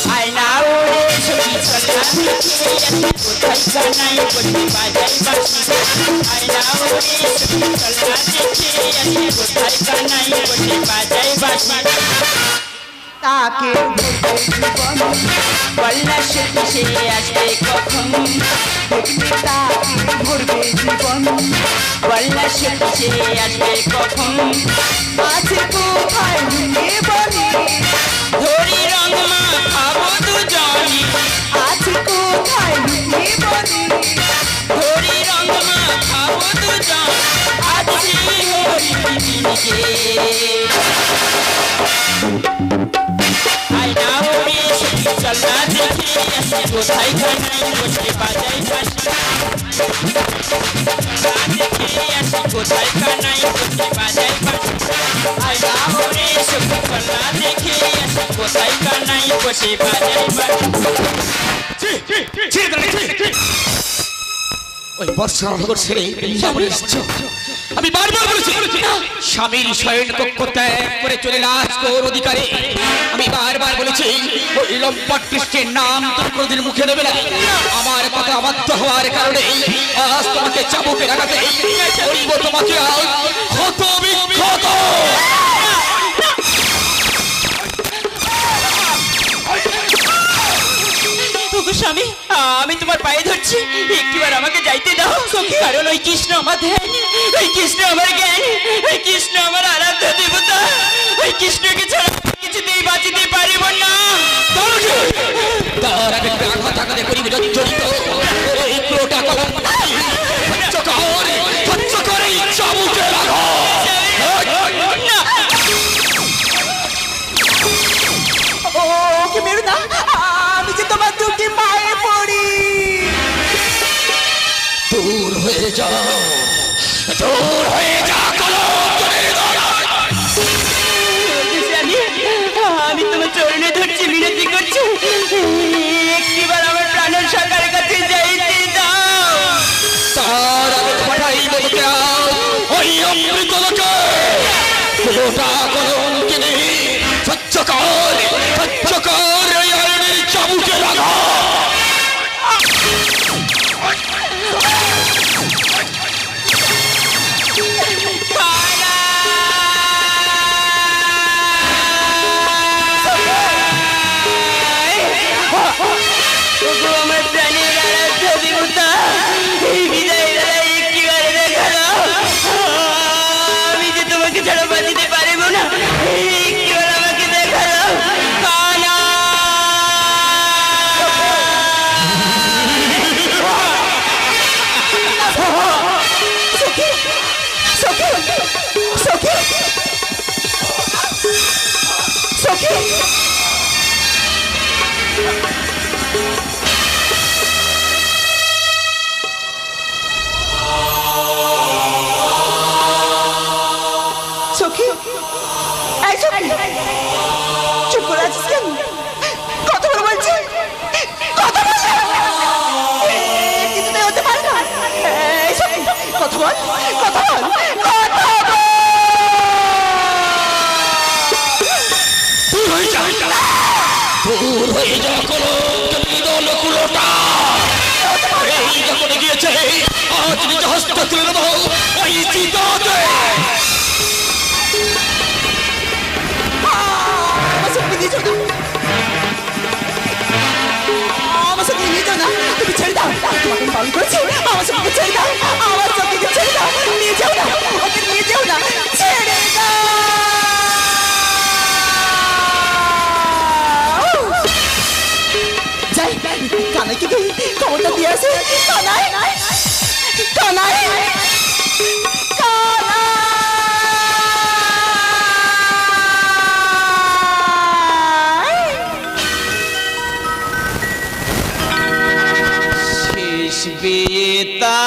আয়না ওরে ছবি চলা কোথায় কানাই বসে বাজাই বাঁশি আয়না ওরে ছবি চলা দেখে কোথায় কানাই বসে বাজাই বাঁশি তাকে বলনা সে আসবে কখন দেখবি তাকে ভরবে জীবন বলনা সে আসবে কখন আছে কোথায় বলি ধরি রং মা খাবো দুজনি আছে কোথায় বলি ধরি রং মা খাবো দুজন আছি হরি দিদিকে আয়না ওরে ছবি চলা দেখে কোথায় কানাই বসে বাজাই বাঁশি কোথায় কানাই বসে বাজাই বাঁশি আয়না ওরে ছবি চলা দেখে কোথায় কানাই বসে বাজাই বাঁশি ওই বর্ষানগর ছেড়ে আমি বারবার বলেছি স্বামীর শয়ন কক্ষ ত্যাগ করে চলে রাজকোর অধিকারে আমি বারবার বলেছি ওই লম্পট কৃষ্ণের নাম তুমি কোনদিন মুখে নেবে না আমার কথা অবাধ্য হওয়ার কারণে আজ তোমাকে চাবুকে রাখাতে বলবো তোমাকে ক্ষত বিক্ষত স্বামী আমি তোমার পায়ে ধরছি একটিবার আমাকে যাইতে দাও কারণ ওই কৃষ্ণ আমার ধ্যান ওই কৃষ্ণ আমার জ্ঞান ওই কৃষ্ণ আমার আরাধ্য দেবতা ওই কৃষ্ণকে ছাড়া কিছুতেই বাঁচিতে পারিব না তার আগে প্রাণ থাকাতে করিব জড়িত এই ক্রোটা কলম করে চাবুকে রাখো ওকে মেরো না আমি যে তোমার দুটি পায়ে পড়ি দূর হয়ে যা আমি তোমার চরণে ধরছি মিনতি করছি একটিবার আমার প্রাণের সরকারের কাছে যাইতে দাও তার আগে পাঠাইব ওই অমৃত লোকে গোটা কলঙ্কে নেই সহ্যকার ওই আরণের চাবুকে লাগা আমার প্রাণের আরাধ্য দেবতা এই বিদায় বেলায় একটিবারে দেখা দাও আমি যে তোমাকে ছাড়া বাঁচিতে পারবো না একটিবার আমাকে দেখা দাও কানা সখী সখী সখী সখী সখী এই সখী চুপ করে আছিস কেন কথা বলে বলছি কথা বল কিছুতে হতে পারে না এই সখী কথা বল কথা বল দূর হয়ে যা কলঙ্কা এই যখন গিয়েছে আজ নিজ হস্ত তুলে দেব ওই চিতাতে আমার সাথে নিয়ে যাও না তুমি ছেড়ে দাও তোমাকে পালন করেছি আমার সাথে ছেড়ে দাও আমার সাথে ছেড়ে দাও নিয়ে যাও না ওকে নিয়ে যাও না ছেড়ে দাও যাই কানাইকে তুই খবরটা দিয়ে আসে কানাই কানাই বেতা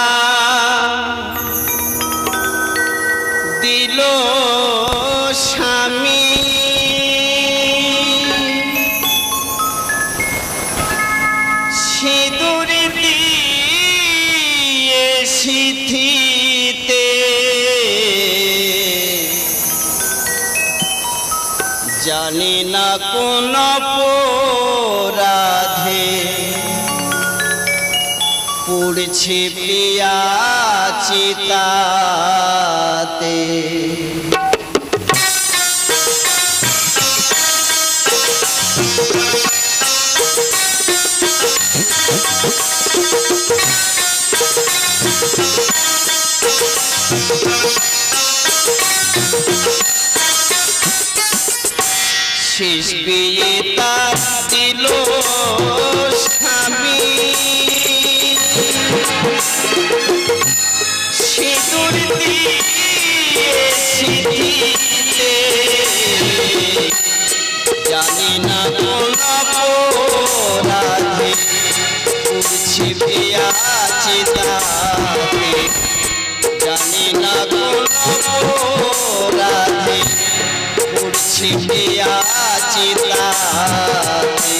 দিল স্বামী সিঁদুর দিয়ে সিথিতে জানি না কোন অপরাধে পুড়ছে প্রিয়া চিতাতে শেষ বিয়ে তার দিল স্বামী সিঁদুর দিয়ে সিঁথিতে জানি না কোন অপরাধে পুড়ছে প্রিয়া চিতাতে জানি না কোন অপরাধে পুড়ছে প্রিয়া চিতাতে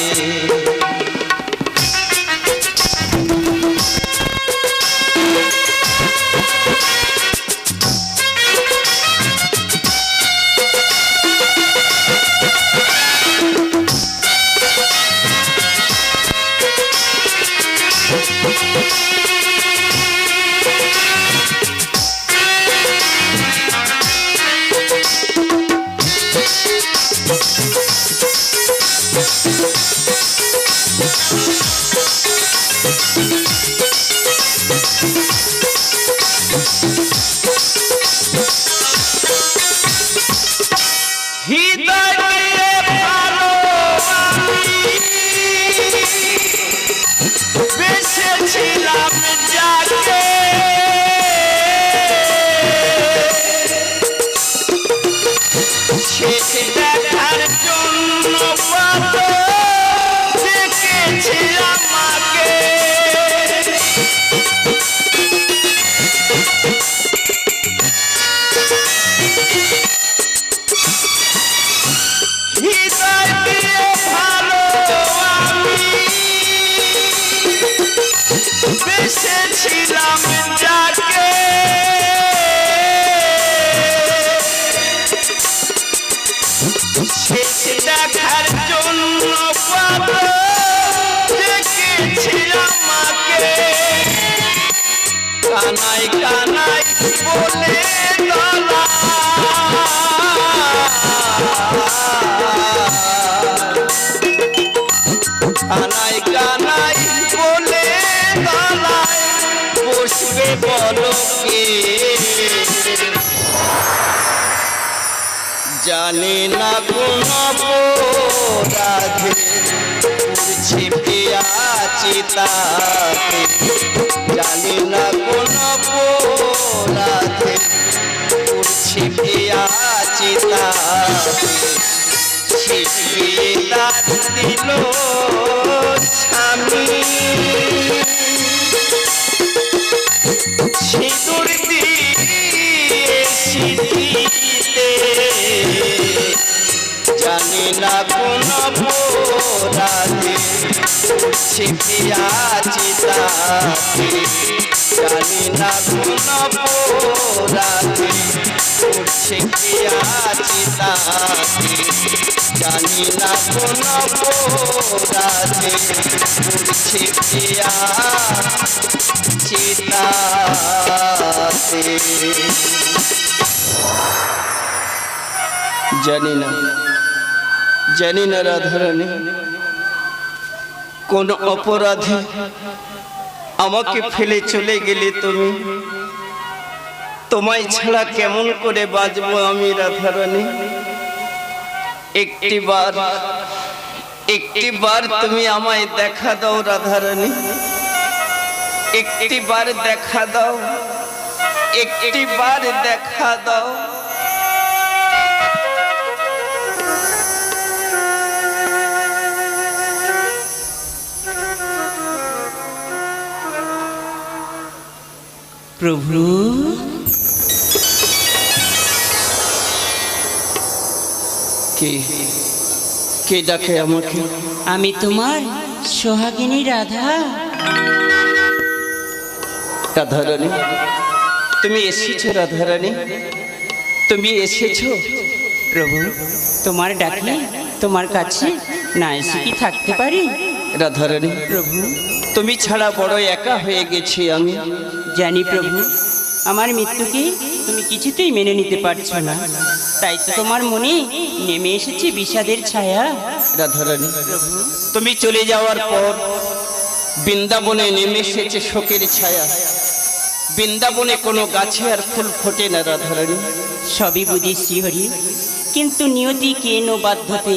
দেখার জন্য কানাই কানাই বলে কানাই কানাই বলে বসবে বলো কে জানি না কোন অপরাধে পুড়ছে প্রিয়া চিতাতে জানি না কোন অপরাধে পুড়ছে প্রিয়া চিতাতে শেষ বিয়ে তার দিল স্বামী সিঁদুর দিয়ে সিঁথিতে জানি না কোন অপরাধে পুড়ছে প্রিয়া চিতাতে জানি না কোন অপরাধে পুড়ছে প্রিয়া চিতাতে জানি না কোন অপরাধে পুড়ছে প্রিয়া চিতাতে জানি না রাধারানী কোন অপরাধে আমাকে ফেলে চলে গেলে তুমি তোমায় ছাড়া কেমন করে বাঁচবো আমি রাধারানী একটিবার তুমি আমায় দেখা দাও রাধারানী একটিবার দেখা দাও একটিবার দেখা দাও প্রভু কে ডাকে আমাকে আমি তোমার সোহাগিনী রাধা রাধারানী তুমি এসেছো রাধারানী তুমি এসেছো প্রভু তোমার ডাকে তোমার কাছে না এসে কি থাকতে পারি? রাধারানী, প্রভু তুমি ছাড়া বড় একা হয়ে গেছি আমি। জানি প্রভু, আমার মৃত্যুকে তুমি কিছুতেই মেনে নিতে পারছো না, তাই তো তোমার মনে নেমে এসেছে বিষাদের ছায়া। রাধারানী, তুমি চলে যাওয়ার পর বৃন্দাবনে নেমে এসেছে শোকের ছায়া। বৃন্দাবনে কোনো গাছে আর ফুল ফোটে না রাধারানী। সবই বুঝি শ্রীহরি, কিন্তু নিয়তি কেন বাধ্যতে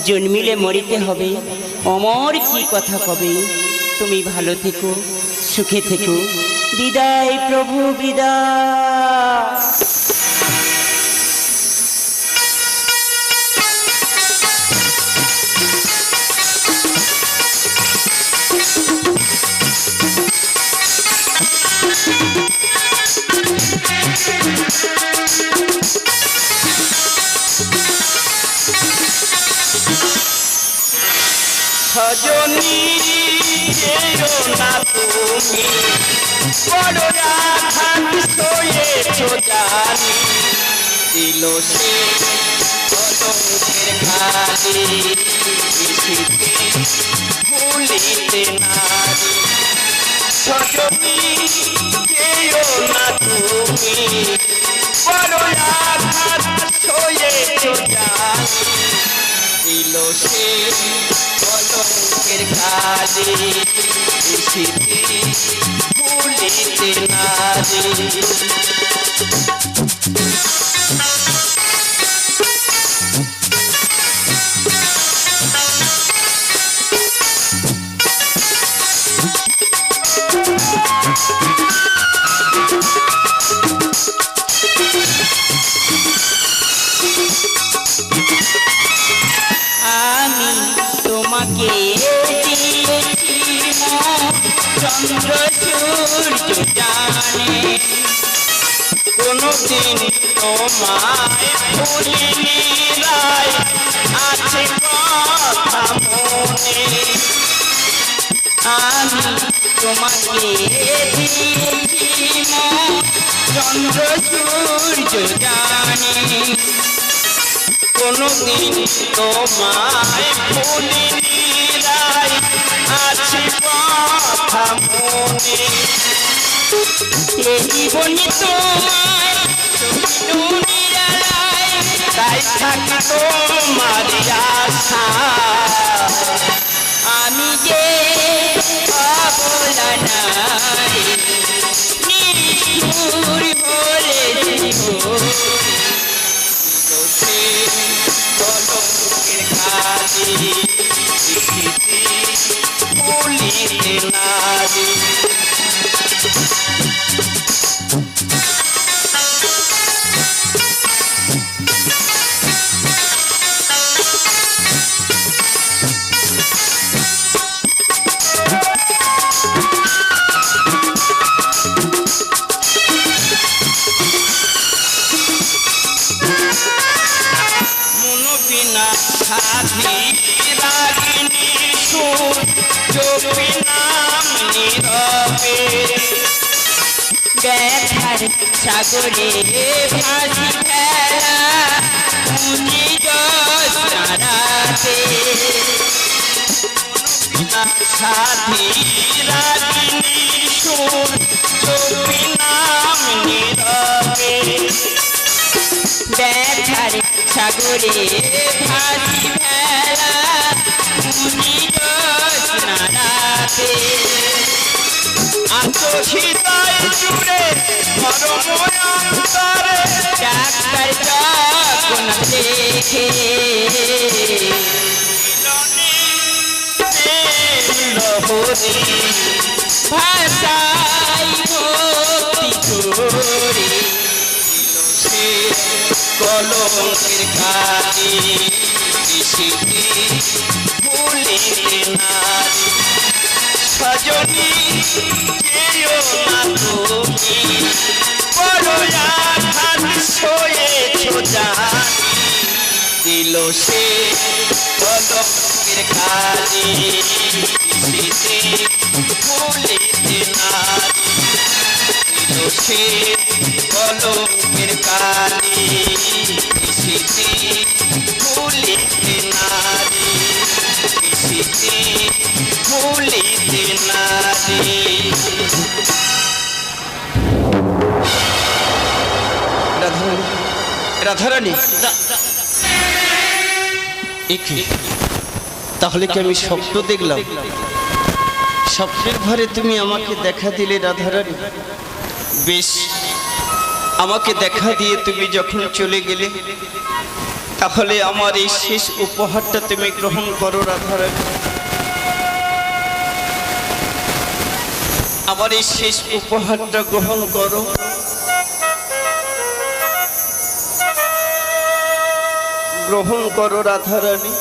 জন্মিলে মরিতে হবে, অমর কি কথা কবে। তুমি ভালো থেকো, সুখে থেকো, বিদায় প্রভু বিদায়। সজনী এলো না তুমি, বড় আঘাত সয়েছো জানি। দিল সে কলঙ্কের খালি, ভুলিতে নারী। সজনী এলো না তুমি, বড় আঘাত সয়েছো জানি। দিল সে কলঙ্কের কালি, ভুলিতে নারী। আমি তোমাকে দিয়েছি চন্দ্র সূর্য জানে, কোনদিন তোমায় ভুলিনি রায়, আছে কথা মনে। আমি তোমাকে দিয়েছি চন্দ্র সূর্য জানে, কোনদিন তোমায় ভুলিনি রায়, আছে কথা মনে। জীবনে তোমায় নিরালায়, তাই থাকি তোমার আশা। আমি যে অবলা নারী, নিষ্ঠুর হলে কলঙ্কের কালি, ভুলিতে নারী। মনোবিনা সাধি রাগিনী সুর, জপি নাম নীরবে। ব্যথার সাগরে ভাসি ফেলা মুনি জরাতে, সাধি রাগিনী সুর, জপি নাম নীরবে। ব্যথার সাগরে ভাসি ফেলা মুনি জরাতে, আত্মহৃদয় জুড়ে ধর্ময়ন্তরে, ডাক্তার যখন দেখে লহরি ভাষাই ভক্তি করে, সে কলঙ্কের কালি, ভুলিতে নারী। সজনী যেও না তুমি, বড় আঘাত সয়েছো জানি। দিল সে কলঙ্কের কালি, ভুলিতে নারী। দিল সে কলঙ্কের কালি, রাধারানী, একি তাহলে কি আমি স্বপ্ন দেখলাম? স্বপ্নের ঘরে তুমি আমাকে দেখা দিলে রাধারানী। বেশ, আমাকে দেখা দিয়ে তুমি যখন চলে গেলে, তাহলে আমার এই শেষ উপহারটা তুমি গ্রহণ করো রাধারানী। আমার এই শেষ উপহারটা গ্রহণ করো। গ্রহণ করো রাধারানী।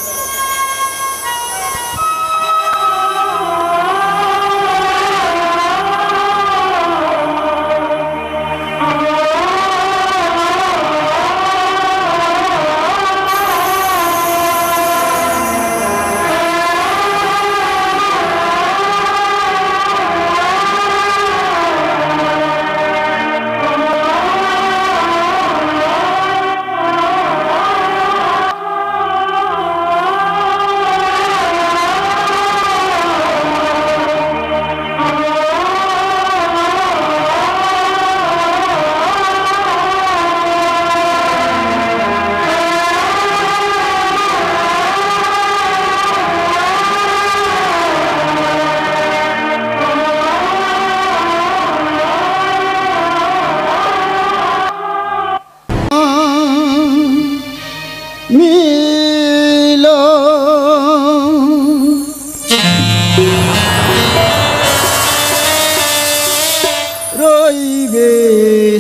রইবে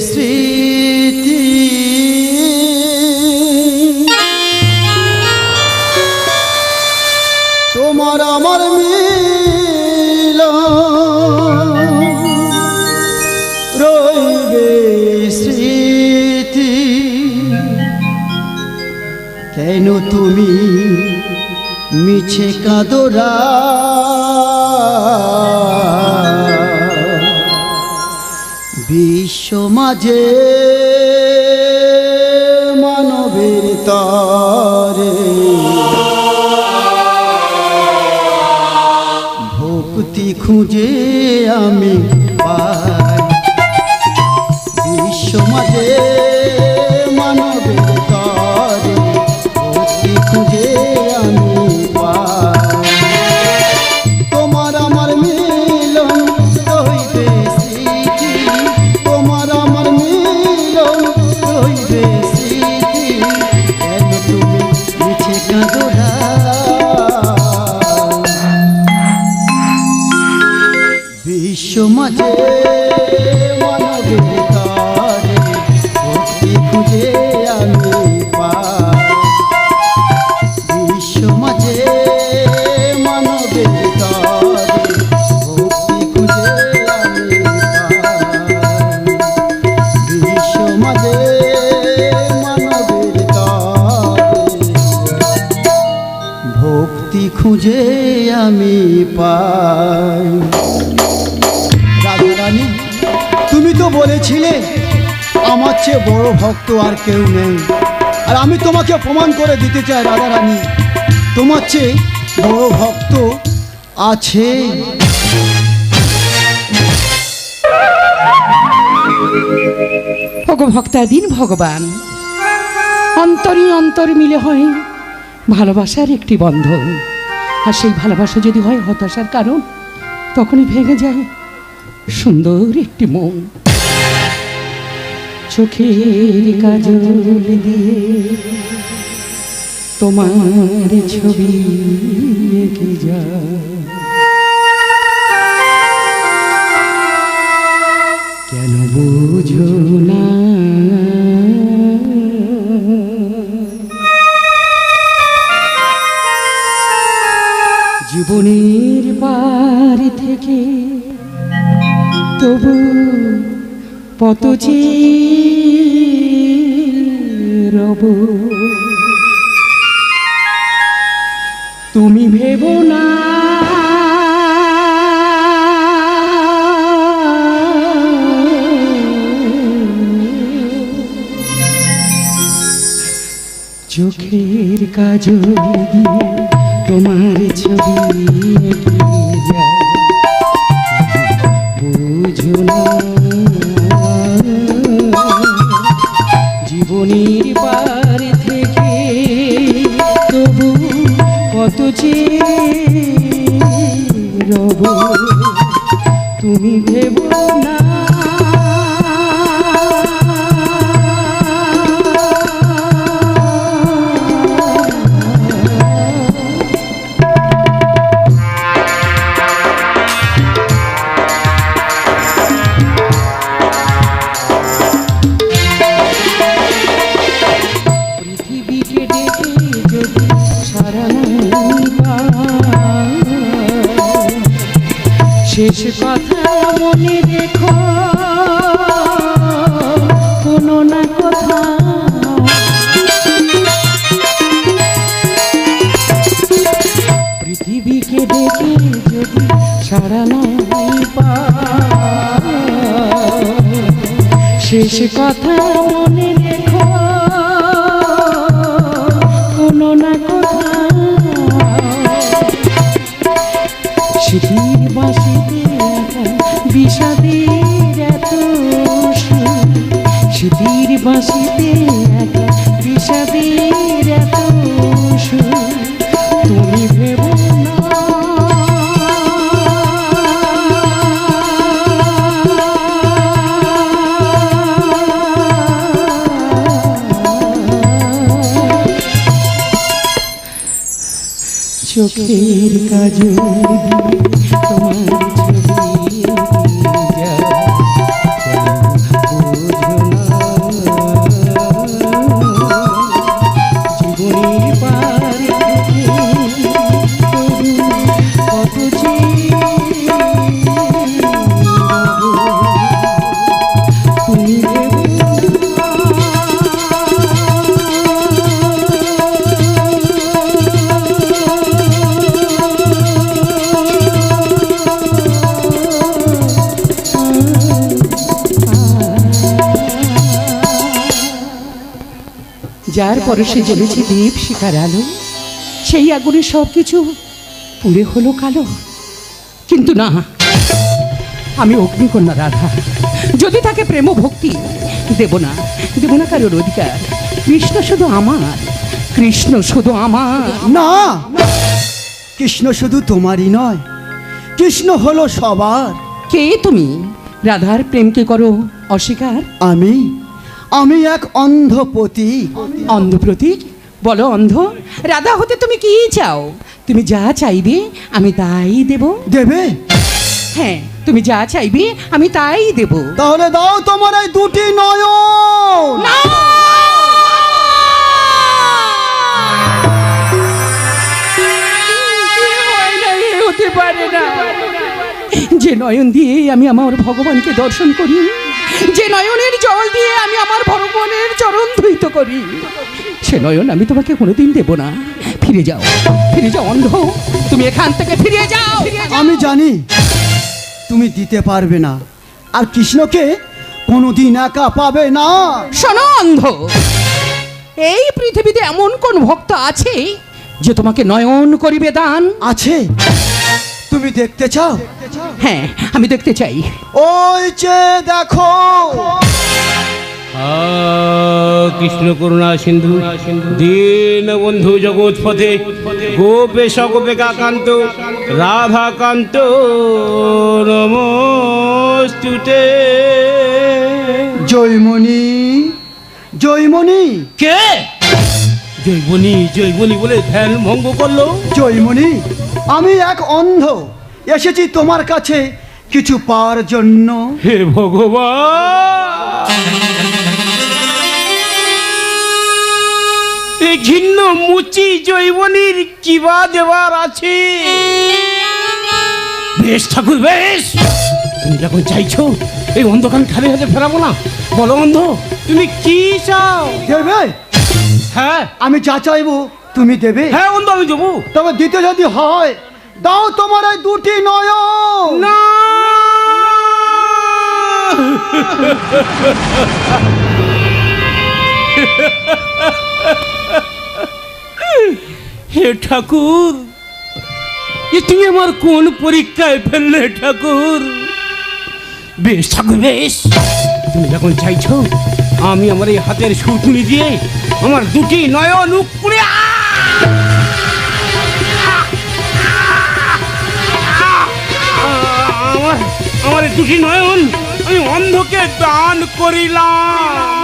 স্মৃতি তোমার আমার মিল, রইবে স্মৃতি। কেন তুমি মিছে কাঁদরা, বিশ্ব মাঝে মানবের তরে ভক্তি খুঁজে আমি পাই। বিশ্ব মাঝে মানবের তরে ভক্তি খুঁজে আমি পাই। তোমার আমার মিলন রইবে স্মৃতি, তোমার আমার মিলন রইবে স্মৃতি। কেন তুমি মিছে কাঁদরা, বিশ্ব মাঝে মানবের তরে ভক্তি খুঁজে আমি পাই। বিশ্ব মাঝে মানবের তরে ভক্তি খুঁজে আমি পাই। বিশ্ব মাঝে মানবের তরে ভক্তি খুঁজে আমি পাই। রাধারানী, তুমি তো বলেছিলে আমার চেয়ে বড় ভক্ত আর কেউ নেই, আর আমি তোমাকে প্রমাণ করে দিতে চাই রাধারানী, তোমার চেয়ে বড় ভক্ত আছে। ওগো ভক্তাধীন ভগবান, অন্তরে অন্তর মিলে হয় ভালোবাসার একটি বন্ধন, আর সেই ভালোবাসা যদি হয় হতাশার কারণ, তখনই ভেঙে যায় সুন্দর একটি মন। চোখের কাজল দিয়ে তোমার ছবি এঁকে যায়, কেন বুঝো না জীবনের পার থেকে তবু পত রব, তুমি ভেবো না চোখের কাজল দিয়ে তোমার ছবি এঁকে যায়, বুঝো না জীবন জীবনের পার থেকে তবু কত যে রব তুমি ভেবো না। পৃথিবীকে ডেকে যদি সারা শেষ কথা মনে রেখো কোনো না কোথাও। পৃথিবীকে ডেকে যদি সারা নাই পাও শেষ কথা মনে রেখো কোনো না কোথাও। স্মৃতির বাঁশিতে একা বিষাদের এত সুর, স্মৃতির বাঁশিতে একা বিষাদের এত সুর, তুমি ভেবো না। চোখের কাজল দিয়ে তোমার ছবি যা বোঝো না। জীবনের পার থেকে তবু কত যে তুমি যার পরশে জ্বলেছে দীপ শিখার আলো, সেই আগুনে সব কিছু পুড়ে হলো কালো। কিন্তু না, আমি অগ্নিকন্যা রাধা, যদি তাকে প্রেম ভক্তি দেব না, দেব না কারোর অধিকার। কৃষ্ণ শুধু আমার, কৃষ্ণ শুধু আমার। না, কৃষ্ণ শুধু তোমারই নয়, কৃষ্ণ হলো সবার। কে তুমি? রাধার প্রেমকে করো অস্বীকার? আমি এক অন্ধ প্রতীক। অন্ধ প্রতীক? বলো অন্ধ, রাধা হতে তুমি কি চাও? তুমি যা চাইবে আমি তাই দেব। দেবে? হ্যাঁ, তুমি যা চাইবে আমি তাই দেব। তাহলে দাও তোমার এই দুটি নয়ন। না! হতে পারে না। যে নয়ন দিয়ে আমি আমার ভগবানকে দর্শন করি, যে নয়নের জল দিয়ে আমি আমার ভগবানের চরণ ধুইত করি, সে নয়ন আমি তোমাকে কোনোদিন দেব না। ফিরে যাও, ফিরে যাও অন্ধ, তুমি এখান থেকে ফিরে যাও। আমি জানি তুমি দিতে পারবে না, আর কৃষ্ণকে কোনোদিন একা পাবে না। শোনো অন্ধ, এই পৃথিবীতে এমন কোন ভক্ত আছে যে তোমাকে নয়ন করিবে দান? আছে? তুমি দেখতে চাও? হ্যাঁ, আমি দেখতে চাই। ওই যে দেখো। কৃষ্ণ করুণা সিন্ধু দীন বন্ধু জগৎপথে গোপেশ গোপিকাকান্ত রাধাকান্ত নমস্তুতে। জয়মণি, জয়মণি। কে? জয়মণি জয়মণি বলে ধ্যান ভঙ্গ করলো? জয়মণি, আমি এক অন্ধ, এসেছি তোমার কাছে কিছু পাওয়ার জন্য। হে ভগবান, এই ঘিন্ন মুচি জৈবনীর কিবা দেওয়ার আছে? বেশ ঠাকুর বেশ, তুমি যখন চাইছো এই অন্ধকার খালি হাতে ফেরাবো না। বলো অন্ধ, তুমি কি চাও? দেবে? হ্যাঁ আমি যা চাইবো তুমি দেবে? হ্যাঁ অন্ধ, আমি দেবো। তবে দিতে যদি হয় দাও তোমার এই দুটি নয়ন। না হে ঠাকুর, এ তুমি আমার কোন পরীক্ষায় ফেললে ঠাকুর? বেশ ঠাকুর বেশ, তুমি যখন চাইছো আমি আমার এই হাতের সুতুলি দিয়ে আমার দুটি নয়ন উপড়ে আমার এই দুটি নয়ন আমি অন্ধকে দান করিলাম।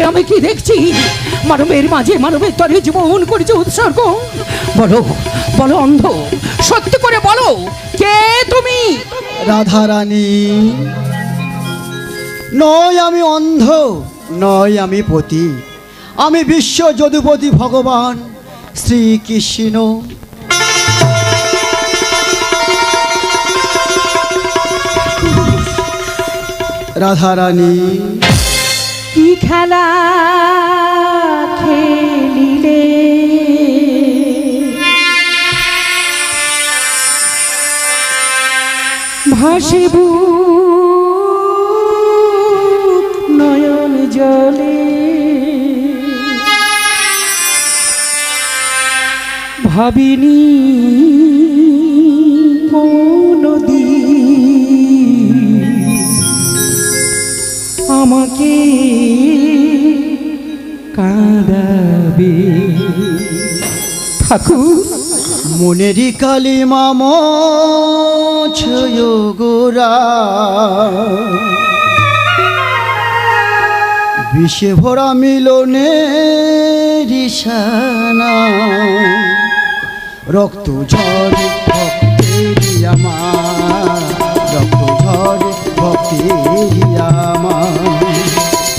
আমি কি দেখছি? মানবের মাঝে মানবের তরে জীবন করেছে উৎসর্গ। বলো বলো অন্ধ, সত্যি করে বলো, কে তুমি? রাধারানী, নয় আমি অন্ধ, নয় আমি পতি, আমি বিশ্ব যদুপতি ভগবান শ্রীকৃষ্ণ। রাধারানী, কি খেলা খেলিলে ভাসে বুক নয়ন জলে, ভাবিনি কোনদিন আমাকে কাঁদাবে। ঠাকুর, মনেরই কালিমা মোছয় গোরা, বিষে ভরা মিলনের ইশানা, রক্ত ঝরে ভক্তেরি আমার, রক্ত ঝরে ভক্তেরি আমার।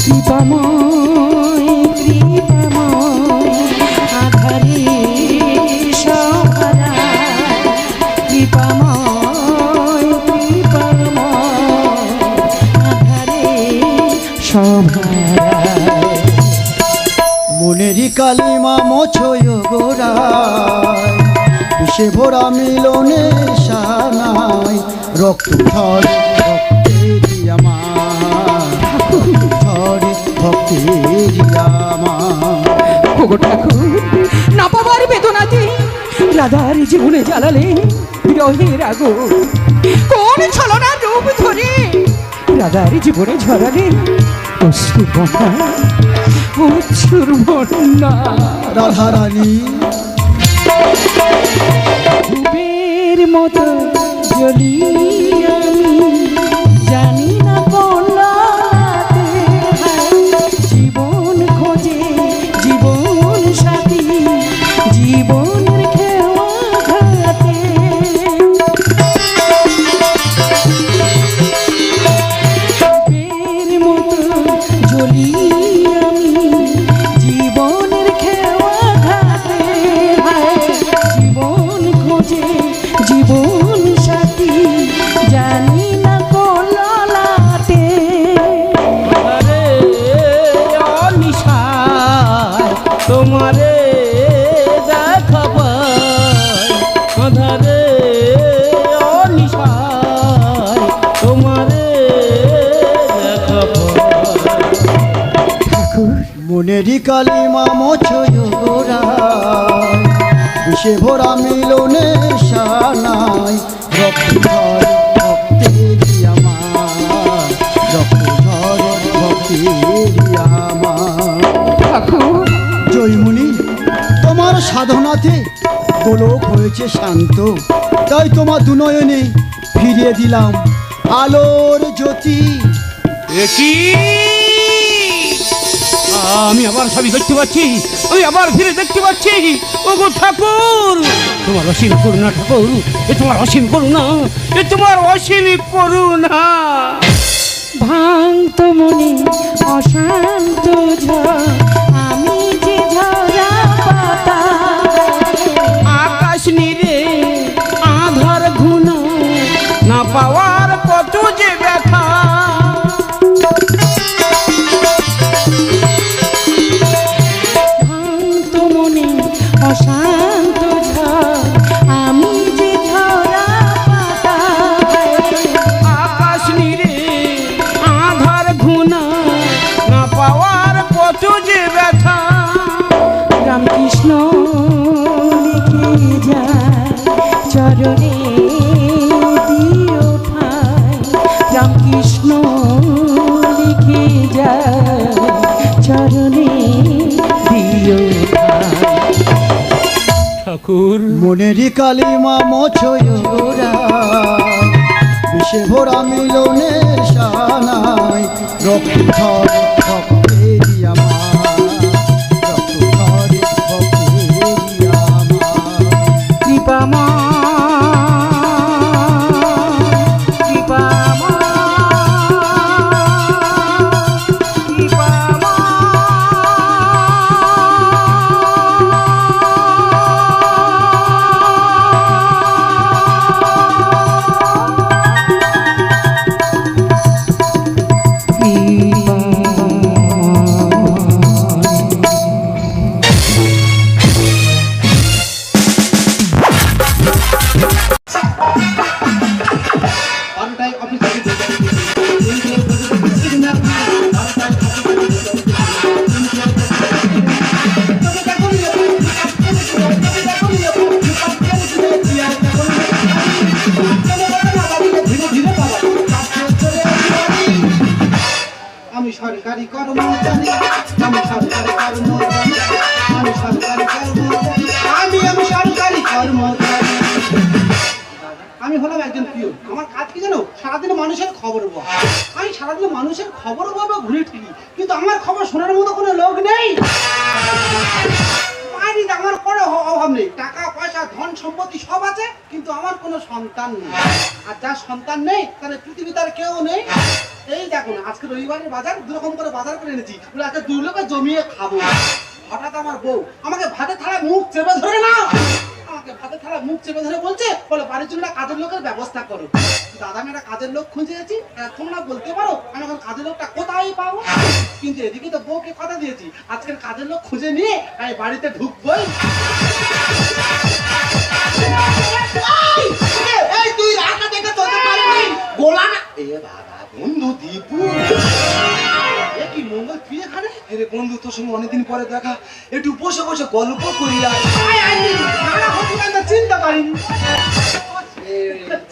কৃপাময় কৃপাময় আধারে সহারা, কৃপাময় কৃপাময় আধারে সহারা। মনেরই কালিমা মোছয় গোড়ায়, বিষে ভরা মিলনে সানায়, রক্ত ঝরে ভক্তেরি আমার, রক্ত ঝরে ভক্তেরি আমার। ওগো ঠাকুর, না পাবার বেদনাতে রাধার জীবনে জ্বালালে বিরহের আগুন, কোন ছলনার রূপ ধরে রাধার জীবনে ঝরালে অশ্রুর বন্যা, অশ্রুর বন্যা। রাধারানী, ধূপের মতো জ্বলি আমি, জানি না কোন রাতে জীবন খোঁজে জীবন সাথী, জীবনের খেওয়া ঘাতে। ধূপের মতো জ্বলি আমি, জীবনের খেওয়া ঘাতে, জীবন খোঁজে জীবন সাথী, জানি না কোন লাতে। তোমারে দেখাব আধারে অনিশায়, তোমারে দেখাব। মনেরই কালিমা মোছয় গোড়ায়, বিষে ভরা মিলনে সানায়, রক্ত ঝরে ভক্তেরি আমার, রক্ত ঝরে ভক্তেরি আমার। ঠাকুর, জয়মুনি, তোমার সাধনাতে গোলক হয়েছে শান্ত, তাই তোমার দুনয়নে ফিরিয়ে দিলাম আলোর জ্যোতি। কি আমি আবার সবই দেখতে পাচ্ছি, আমি আবার ফিরে দেখতে পাচ্ছি। ওগো ঠাকুর, তোমার অসীম করুণা ঠাকুর, এ তোমার অসীম করুণা, এ তোমার অসীম করুণা। ভাঙত মনে অশান্ত ঝড়, আমি যে ঝরা পাতা, আকাশ নিরে আধার ঘুণ, না পাওয়ার কত যে ব্যথা। ভাঙত মনে অশান্ত ঝড়, আমি যে ঝরা পাতা, আকাশ নিরে আধার ঘুণ, না পাওয়ার কত যে যায় চরণে দিও ঠাঁই। ঠাকুর মনেরই কালিমা মোছরা বিষে ভরা মিলনের সানাই রক্ত ঝরে ভক্তেরি আমার রক্ত ঝরে ভক্তেরি আমার কৃপামা কৃপামা কৃপামা আমি সরকারি কর্মচারী, আমি সরকারি কর্মচারী, আমি সরকারি কর্মচারী, আমি সরকারি কর্মচারী। আমি হলাম একজন পিও। আমার কাজ কি জানো? সারাদিন মানুষের খবর বলা। আমি সারাদিন মানুষের খবর বলবো ঘুরে ঠিকই, কিন্তু আমার খবর শোনার মতো কোনো লোক নেই। বাড়িতে আমার কোনো অভাব নেই, টাকা পয়সা ধন সম্পত্তি সব আছে, কিন্তু আমার কোনো সন্তান নেই। আর যার সন্তান নেই তাহলে পৃথিবীতে আর কেউ নেই। এই দেখো না, আজকে রবিবারের বাজার দুরকম করে বাজার করে এনেছি, বলে আজকে দুই লোকে জমিয়ে খাবো। হঠাৎ আমার বউ আমাকে ভাতে থালা মুখ চেপে ধরে না, আমাকে ভাতে থালা মুখ চেপে ধরে বলছে, বলে বাড়ির জন্য কাজের লোকের ব্যবস্থা করো। দাদা আমি একটা কাজের লোক খুঁজে আছি, তোমরা বলতে পারো আমি এখন কাজের লোকটা কোথায় পাবো? কিন্তু এদিকে তো বউকে কথা দিয়েছি, আজকের কাজের লোক খুঁজে নিয়ে আমি বাড়িতে ঢুকবোই। এই তুই রান্না দেখে চলতে পারিনি গোলা না? এ বাবা বন্ধু দীপু, এ কি মঙ্গল তুই এখানে? আরে বন্ধু, তোর সঙ্গে অনেকদিন পরে দেখা, একটু বসে বসে গল্প করি। আর নানা হতে আমি চিন্তা পারিনি।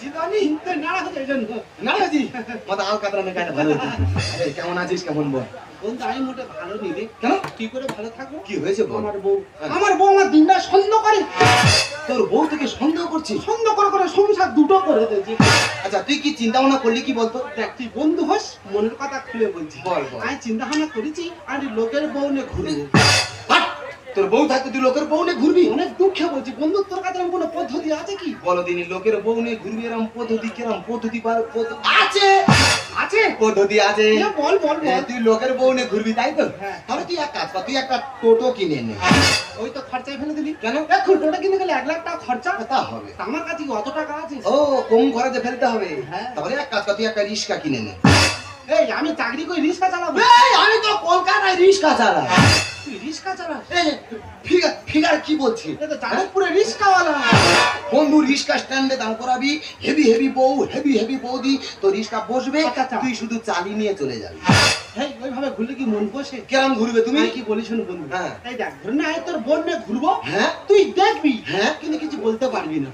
জীবনী নানা হতে এই জন্য নানাজি মাথা আল কাতরা মেকানে ভালো। আরে কেমন আছিস? কেমন বল? বন্ধু আমি মোটে ভালো নেই রে। কেন? কি করে ভালো থাকবো? কি হয়েছে বল? আমার বউ আমার দিনটা সন্দেহ করে। তোর বউ থেকে সন্দেহ করছিস? সন্দেহ করে করে সংসার দুটো করে দিয়েছি। আচ্ছা তুই কি চিন্তা ভাবনা করলি কি বলতো? দেখ তুই বন্ধু হোস, মনের কথা খুলে বলছি। বল, বল। আমি চিন্তা ভাবনা করেছি আমি লোকের বউ নিয়ে ঘুরবো। হাট! তোর বউ থাকতে তুই লোকের বউ নিয়ে ঘুরবি? অনেক দুঃখে বলছি বন্ধু, তোর কাছে এরকম কোনো পদ্ধতি আছে কি? বলো দিনি, লোকের বউ নিয়ে ঘুরবি এরম পদ্ধতি? কেরম পদ্ধতি আছে? আছে পদ্ধতি আছে। এ বল বল বল। তুই লোকের বউ নিয়ে ঘুরবি তাই তো? হ্যাঁ। তাহলে তুই এক কাজ কর, তুই একটা টোটো কিনে নে। ওই তো খরচায় ফেলে দিলি। কেন? এখন টোটা কিনে গেলে 1 লাখ টাকা খরচা। তা হবে। তা আমার কাছে কি অত টাকা আছে? ও কম খরচে ফেলতে হবে। হ্যাঁ। তাহলে এক কাজ কর, তুই একটা রিক্সা কিনে নে। এই আমি চাকরি করে রিক্সা চালাবো? এই আমি তো কলকাতায় রিক্সা চালাই। তুই রিক্সা চালাস? এই ফিগার কি বলছি? এ তো যাদবপুরে রিক্সাওয়ালা। বন্ধু রিক্সা স্ট্যান্ডে দাঁড় করাবি, হেভি হেভি বউ, হেভি হেভি বৌদি, তো রিক্সা বসবে, আচ্ছা, আচ্ছা। তুই শুধু চালি নিয়ে চলে যাবি। এই ওইভাবে ঘুরলে কি মন বসে? কেরম ঘুরবে তুমি? আমি কি বলি শোন বন্ধু। হ্যাঁ। এই দেখ ধরে না তোর বোন নিয়ে ঘুরবো। হ্যাঁ। তুই দেখবি। হ্যাঁ। কিন্তু কিছু বলতে পারবি না।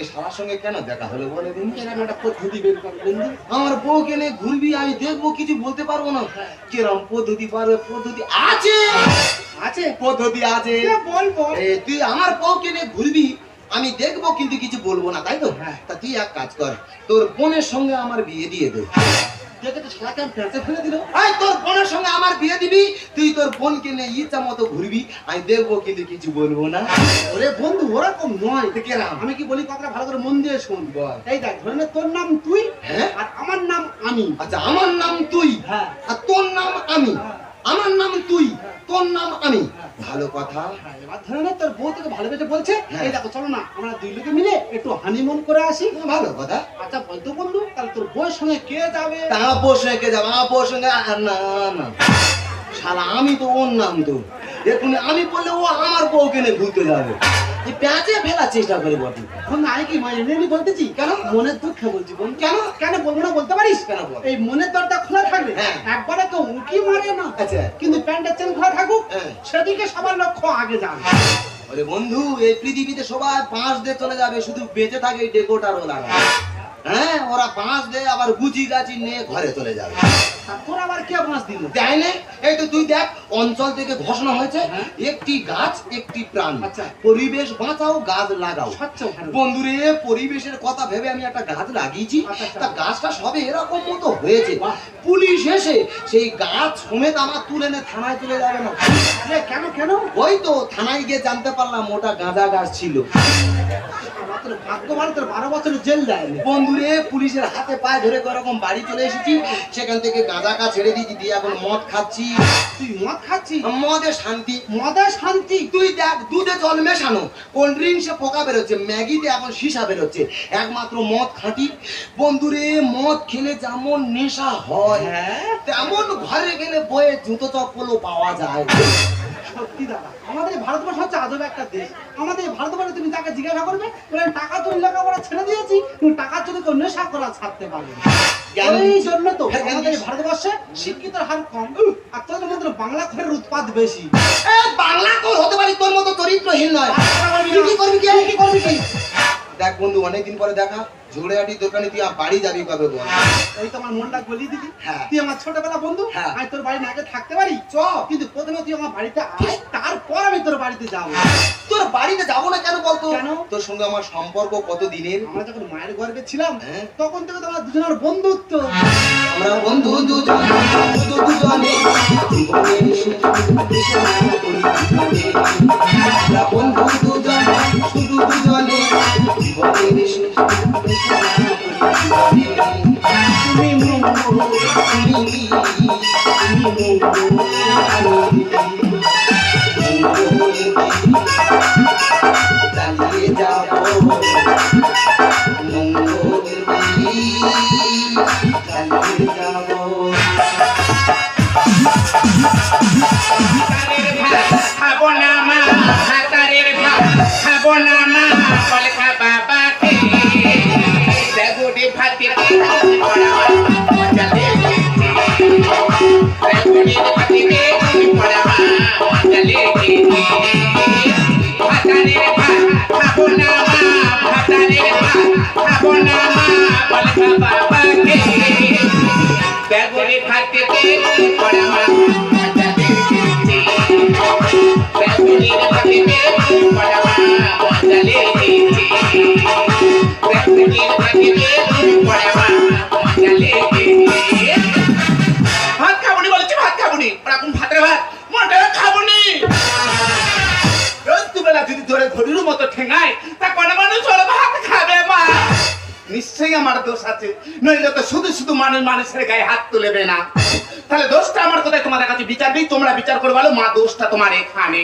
এ সারার সঙ্গে কেন দেখা হলো বলে দিন? এরকম একটা পদ্ধতি বের কর বন্ধু। আমার বউকে নিয়ে ঘুরবি, আমি দেখবো, কিছু বলতে পারবো না। কিরম পদ্ধতি পারবে? পদ্ধতি আছে, আছে পদ্ধতি আছে। এ বল বল। তুই আমার বউকে নিয়ে ঘুরবি, আমি দেখবো কিন্তু কিছু বলবো না, তাই তো? হ্যাঁ। তা তুই এক কাজ কর, তোর বোনের সঙ্গে আমার বিয়ে দিয়ে দে। দেখে তো শালাকে আমি পেঁচে ফেলে দিল। এই তোর বোনের সঙ্গে আমার বিয়ে দিবি, তুই তোর বোনকে নিয়ে ইচ্ছা মতো ঘুরবি, আমি দেখবো কিন্তু কিছু বলবো না। ওরে বন্ধু ওরকম নয়। তো কেরাম? আমি কি বলি কথাটা ভালো করে মন দিয়ে শোন। বল। এই দেখ ধরে নে তোর নাম তুই। হ্যাঁ। আর আমার নাম আমি। আচ্ছা আমার নাম তুই, হ্যাঁ। আর তোর নাম আমি। আমার নাম তুই, তোর নাম আমি। ভালো কথা। এবার ধরে নে তোর বউ তোকে ভালোবেসে বলছে, হ্যাঁ। এই দেখো চলো না আমরা দুই লোকে মিলে একটু হানিমুন করে আসি। ভালো কথা। আচ্ছা বলতো বন্ধু, তাহলে তোর বউয়ের সঙ্গে কে যাবে? তা আপুর সঙ্গে যাবো, আপুর সঙ্গে না না শালা, আমি তো ওর নাম তো দেখুন, আমি বললে ও আমার বউকে নিয়ে ঘুরতে যাবে। তুই প্যাঁচে ফেলার চেষ্টা করে বটে। এখন আমি কি এমনি বলতেছি? কেন? মনের দুঃখে বলছি বন্ধু। কেন? কেন বলবো না বলতে পারিস? কেন বল? এই মনের দরজা খোলা থাকবে, হ্যাঁ। একবারে তো উঁকি মারে না। আচ্ছা। কিন্তু প্যান্টের চেন খোলা থাকুক, হ্যাঁ। সেদিকে সবার লক্ষ্য আগে যাবে। ওরে বন্ধু, এই পৃথিবীতে সবাই 5 দিয়ে চলে যাবে, শুধু বেঁচে থাকে এই ডেকোটারও লাগা। হ্যাঁ, ওরা বাঁশ দেয় আবার গুচি গাছি নিয়ে ঘরে চলে যাবে। আর তোর আবার কে বাঁশ দিল? দেয় না? এই তো তুই দেখ, অঞ্চল থেকে ঘোষণা হয়েছে একটি গাছ একটি প্রাণ। আচ্ছা। পরিবেশ বাঁচাও, গাছ লাগাও। স্বচ্ছ ভারত। বন্ধুরে, পরিবেশের কথা ভেবে আমি একটা গাছ লাগিয়েছি। আচ্ছা। তা গাছটা সবে এরকম মতো হয়েছে, পুলিশ এসে সেই গাছ সমেত আমার তুলে এনে থানায় তুলে যাবে না। আরে কেন কেন? ওই তো থানায় গিয়ে জানতে পারলাম ওটা গাঁজা গাছ ছিল। মাত্র ভাগ্য ভালো, তোর 12 বছরের জেল দেয়নি। বন্ধুরে, পুলিশের হাতে পায়ে ধরে কোরকম বাড়ি চলে এসেছি, সেখান থেকে গাঁজা কা ছেড়ে দিয়েছি, দিয়ে এখন মদ খাচ্ছি। তুই মদ খাচ্ছিস? মদে শান্তি। মদে শান্তি? তুই দেখ, দুধে জল মেশানো, কোল্ড ড্রিঙ্কসে পোকা বেরোচ্ছে, ম্যাগিতে এখন সীসা বেরোচ্ছে, একমাত্র মদ খাঁটি। বন্ধুরে, মদ খেলে যেমন নেশা হয় তেমন ঘরে গেলে বয়ে জুতো চপ্পলও পাওয়া যায়। সত্যি দাদা, আমাদের এই ভারতবর্ষ হচ্ছে আজব একটা দেশ। আমাদের এই ভারতবর্ষে তুমি যাকে জিজ্ঞাসা করবে বলেন টাকা চুরি লেখাপড়া ছেড়ে দিয়েছি, কিন্তু টাকা চুরি কেউ নেশা করা ছাড়তে পারবে না। এই জন্য তো আমাদের এই ভারতবর্ষে শিক্ষিতের হার কম, আর তোদের মধ্যে বাংলা ঘরের উৎপাদ বেশি। বাংলা তোর হতে পারি, তোর মতো চরিত্রহীন নয়। তুই কি করবি কি? কি করবি কি? দেখ বন্ধু, অনেকদিন পরে দেখা, ঝগড়াটি দোকানে তুই বাড়ি যাবি কবে বল? এই তো আমার মনটা গলিয়ে দিবি। হ্যাঁ। তুই আমার ছোটবেলা বন্ধু, হ্যাঁ। আমি তোর বাড়ি না গিয়ে থাকতে পারি চ, কিন্তু প্রথমে তুই আমার বাড়িতে আয়, তারপর আমি তোর বাড়িতে যাবো। তোর বাড়িতে যাবো না কেন বলতো? কেন? তোর সঙ্গে আমার সম্পর্ক কত দিনের। আমরা যখন মায়ের গর্ভে ছিলাম হ্যাঁ। তখন থেকে তো আমার দুজনের বন্ধুত্ব। আমরা বন্ধু দুজন, শুধু দুজনে, জীবনের সুখে করি দুজনে। আমরা বন্ধু দুজন, শুধু দুজনে, জীবনের সুখে করি দুজনে। তুমি মঙ্গল, তুমি চালিয়ে যাব খাবো না মা ভাতারের ভাত, খাবো না মা কলকা বাবাকে, দেগুড়ি ভাতের পড়া মজা লেগেছে, দেগুড়ির ভাতিতে পড়া মজা লেগেছে। ভাতারের ভাত খাবো না মা ভাতারের ভাত, খাবো না মা কলকা বাবাকে, দেগুড়ি ভাতিতে পড়া মজা লেগেছে। বেগুনির ভাতিতে পড়া মজা লেগেছে, বেগুনির ভাতিতে পড়া মজা লেগেছে। ভাত খাবনি বলেছি, ভাত খাবনি, ওরকম ভাতের ভাত মোটা খাবনি। রোজ দুবেলা যদি ধরে ঘড়ির মতো ঠেঙায়, তা কোনো মানুষ ওর ভাত খাবে মা? নিশ্চয়ই আমার দোষ আছে, নইলে তো শুধু শুধু মানুষের গায়ে হাত তুলবে না। তাহলে দোষটা আমার কোথায়? তোমাদের কাছে বিচার দিই, তোমরা বিচার করে বলো মা দোষটা তোমার এখানে।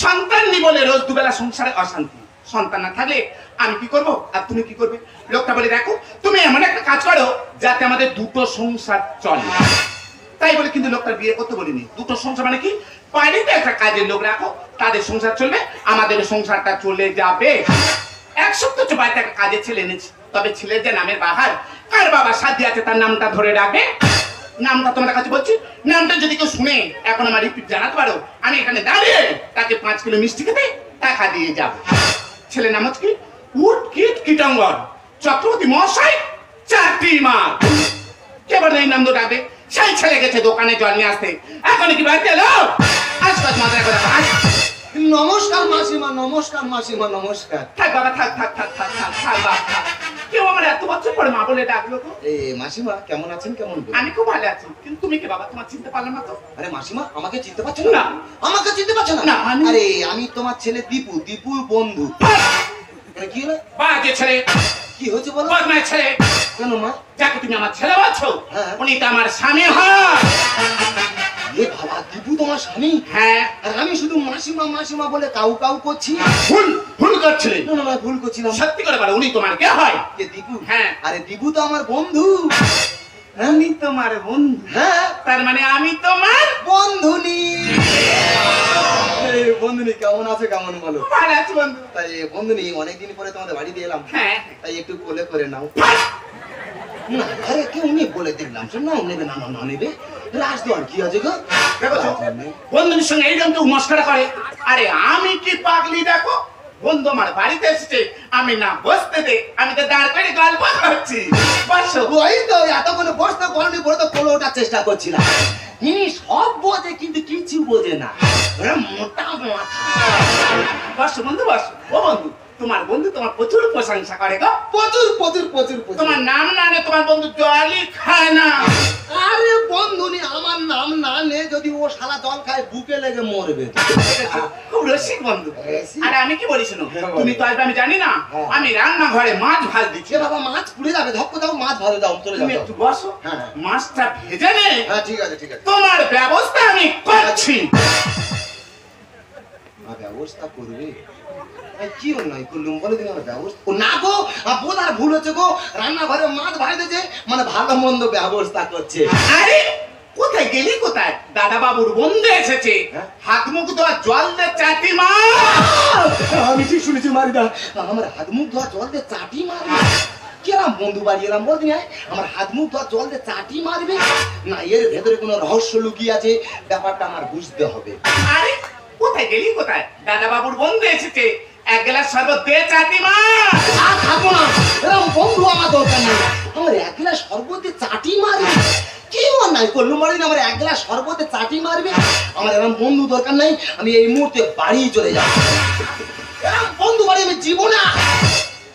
সন্তান নি বলে রোজ দুবেলা সংসারে অশান্তি। সন্তান না থাকলে আমি কি করব আর তুমি কি করবে? লোকটা বলে দেখো তুমি এমন একটা কাজ করো যাতে আমাদের দুটো সংসার চলে। তাই বলে কিন্তু লোকটার বিয়ে করতে বলিনি। দুটো সংসার মানে কি? বাড়িতে একটা কাজের লোক রাখো, তাদের সংসার চলবে, আমাদের সংসারটা চলে যাবে। এক সপ্তাহ বাড়িতে একটা কাজের ছেলে এনেছি, তবে ছেলের যে নামের বাহার, কার বাবা সাথে আছে তার নামটা ধরে রাখবে। নামটা তোমার কাছে বলছি, নামটা যদি কেউ শুনে এখন আমার রিপিট জানাতে পারো, আমি এখানে দাঁড়িয়ে তাকে 5 কিলো মিষ্টি খেতে টাকা দিয়ে যাব। ছেলের নাম হচ্ছে কি? উৎকিট কীটাঙ্গন চক্রবর্তী মহাশয় চাকরি মা। কে বলে এই নাম তো ডাকবে? সেই ছেলে গেছে দোকানে জল নিয়ে আসতে, এখন কি বাড়িতে এলো? আশপাশ মাথায় করে নমস্কার মাসিমা, নমস্কার মাসিমা, নমস্কার। থাক বাবা, থাক থাক থাক থাক থাক থাক বাবা থাক। কেউ আমার এত বছর পরে মা বলে ডাকলো গো। এই মাসিমা কেমন আছেন? কেমন? আমি খুব ভালো আছি, কিন্তু তুমি কে বাবা? তোমার চিনতে পারলাম না তো। আরে মাসিমা, আমাকে চিনতে পারছো না। আমাকে চিনতে পারছো না? না, আমি- আরে আমি তোমার ছেলে দীপু, দীপুর বন্ধু। মানে কি হলো? বাজে ছেলে, কি হয়েছে বলো? বদমাশ ছেলে। কেন মা? যাকে তুমি আমার ছেলে বলছো, হ্যাঁ। উনি তো আমার স্বামী হয়। এ বাবা, দীপু তোমার স্বামী? হ্যাঁ। আর আমি শুধু মাসিমা মাসিমা বলে কাউ কাউ করছি। ভুল ভুল করছিলে। না না না, ভুল করছিলাম। সত্যি করে বলো, উনি তোমার কে হয়? কে দীপু? হ্যাঁ। আরে দীপু তো আমার বন্ধু। আমি তোমার বন্ধু? হ্যাঁ, তার মানে আমি তোমার বন্ধুনি। এই বন্ধুনি কেমন আছে? কেমন বলো? ভালো আছি বন্ধু। তাই বন্ধুনি, অনেকদিন পরে তোমাদের বাড়িতে এলাম, হ্যাঁ। তাই একটু কোলে করে নাও। না, আরে কেউ নেই বলে দেখলাম, নাও নেবে না, না নেবে, লাশ দেওয়ার কি আছে গো? দেখো তো, বন্ধুদের সঙ্গে এইরকম কেউ মস্করা করে। আরে আমি কি পাগলি দেখো, বন্ধু আমার বাড়িতে এসেছে, আমি না বসতে দে, আমি তো দাঁড় করে গল্প করছি। বসো। ওই তো এতক্ষণ বসতে পারনি বলে তো কোলে ওঠার চেষ্টা করছিলাম। ইনি সব বোঝে কিন্তু কিছু বোঝে না, ওরা মোটা মাথা। বসো বন্ধু, বসো। ও বন্ধু, তোমার বন্ধু তোমার প্রচুর প্রশংসা করে গো। প্রচুর প্রচুর প্রচুর প্রচুর। তোমার নাম না নে তোমার বন্ধু জলই খায় না। আরে বন্ধু নি আমার নাম না নে যদি ও শালা জল খায় বুকে লেগে মরবে। খুব রসিক বন্ধু। রসিক? আরে আমি কি বলি শোনো, হ্যাঁ, বলো। তুমি তো আসবে আমি জানি না, হ্যাঁ। আমি রান্নাঘরে মাছ ভাজ দিচ্ছি। এ বাবা মাছ পুড়ে যাবে, ধক্ক দাও মাছ ভালো দাও চলে তুমি যাও। একটু বসো, হ্যাঁ, হ্যাঁ। মাছটা ভেজে নে, হ্যাঁ ঠিক আছে ঠিক আছে। তোমার ব্যবস্থা আমি করছি। ব্যবস্থা করবে? কি অন্যায় করলুম বলে তুমি আমার ব্যবস্থা না গো, বোধার ভুল হচ্ছে গো, রান্নাঘরে মাছ ভাজতেছে মানে ভালো মন্দ ব্যবস্থা করছে। আরে কোথায় গেলি কোথায়? দাদা বাবুর বন্ধু এসেছে, হ্যাঁ? হাত মুখ ধোয়া জল দে চাটি মা। আমি ঠিক শুনেছি মারিদা, আমার হাত মুখ ধোয়া জল দিয়ে চাটি মারবে। কেরাম বন্ধু বাড়ি এলাম বলতে নাই, আমার হাত মুখ ধোয়া জল দিয়ে চাটি মারবে না, এর ভেতরে কোনো রহস্য লুকিয়ে আছে, ব্যাপারটা আমার বুঝতে হবে। আরে কোথায় গেলি কোথায়? দাদা বাবুর বন্ধু এসেছে, এক গ্লাস শরবত দে চাটি মা। আর থাকবো না, এরকম বন্ধু আমার দরকার নেই। আমার এক গ্লাস শরবতে চাটি মারবে, কি অন্যায় করলুম মারি না, আমার এক গ্লাস শরবতে চাটি মারবে। আমার এরকম বন্ধু দরকার নাই, আমি এই মুহূর্তে বাড়ি চলে যাব। এরকম বন্ধু বাড়ি আমি জীবনে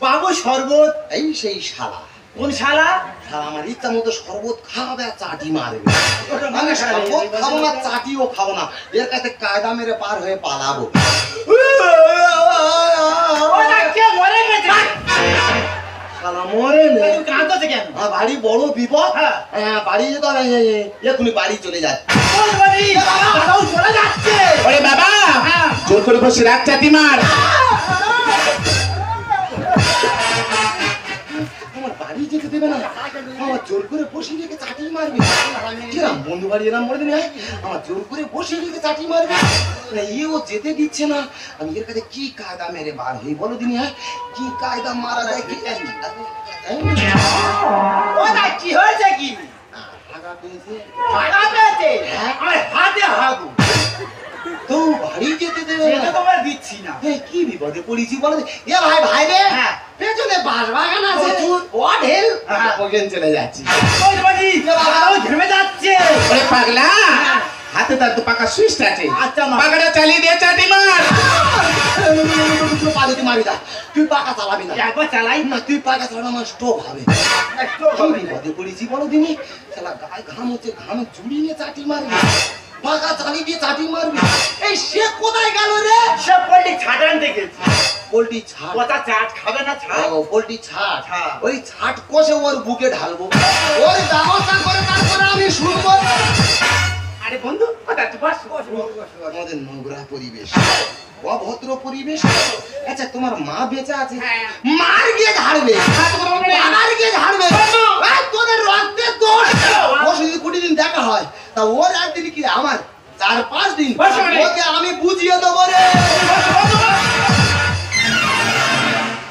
বাবু শরবত। এই সেই শালা, কোন শালা? শালা আমার ইচ্ছা মতো শরবত খাওয়াবে আর চাটি মারবে। ওটা আমি ভাঙা শালা শরবত নেই। খাবো না, চাটিও খাবো না, এর কাছে কায়দা মেরে পার হয়ে পালাবো। ওটা কে মরে গেছে? শালা মরে নে। তুই কাঁদতেছে কেন? আমার বাড়ি বড় বিপদ। হ্যাঁ। বাড়ি যেতে হবে, এখনই বাড়ি চলে যাচ্ছে। কোন বাড়ি? দাদাও চলে যাচ্ছে। ওরে বাবা, হ্যাঁ। জোর করে বসে রাখ চাটি মার। আমার বাড়ি যেতে দেবে না, আমার জোর করে বসিয়ে রেখে চাটি মারবে। কিরাম বন্ধু বাড়ি এলাম বলে দিন, আমার জোর করে বসিয়ে রেখে চাটি মারবে। না, এও যেতে দিচ্ছে না, আমি এর কাছে কি কায়দা মেরে বার হই বলো দিন, কি কায়দা মারা যায় কি? ওটা কি হয়েছে কি? আগা পেয়েছে ফাটা পেয়েছে? হ্যাঁ। আমার হাতে হাগু। তো বাড়ি যেতে দেবে সেটা না। তোমার দিচ্ছি না। কি বিপদে পড়েছি বলো দিন। এ ভাই ভাই রে, হ্যাঁ। পেছনে বাঁশ বাগান আছে, ও ঢেল, হ্যাঁ। ওখানে চলে যাচ্ছি। কোন বাড়ি? দাদাও ঘেমে যাচ্ছে। ওরে পাগলা, হাতে তার তো পাকা সুইচ আছে, আচ্ছা, মা। পাকাটা চালিয়ে দিয়ে চাটি মার। পাদুতি মারি দা, তুই পাকা চালাবি না। একবার চালাই। না তুই পাকা চালানো আমার স্টোভ হবে। একটু কি বিপদে পড়েছি বলো দিনি, শালা গায়ে ঘাম হচ্ছে, ঘামে জুড়িয়ে চাটি মারবি, পাকা চালিয়ে দিয়ে চাটি মারবি। এই সে কোথায় গেল রে? সব পল্লি ছাড় আনতে গেছি। পোল্ট্রি ছাট। কথা চাট খাবে না ছাট? ও, পোল্ট্রি ছাট। ছাট। ওই ছাট কষে ওর বুকে ঢালবো, ওর ব্যবস্থা করে তারপরে আমি শুনবো। আরে বন্ধু, কথা তুই বস। আমাদের নোংরা পরিবেশ, অভদ্র পরিবেশ। আচ্ছা তোমার মা বেঁচে আছে? হ্যাঁ। মার গিয়ে ঝাড়বে, বাবার গিয়ে ঝাড়বে। এই তোদের রক্তের দোষ। ওর যদি কোটি দিন দেখা হয় তা ওর একদিন কি আমার 4-5 দিন, ওকে আমি বুঝিয়ে দেবো রে।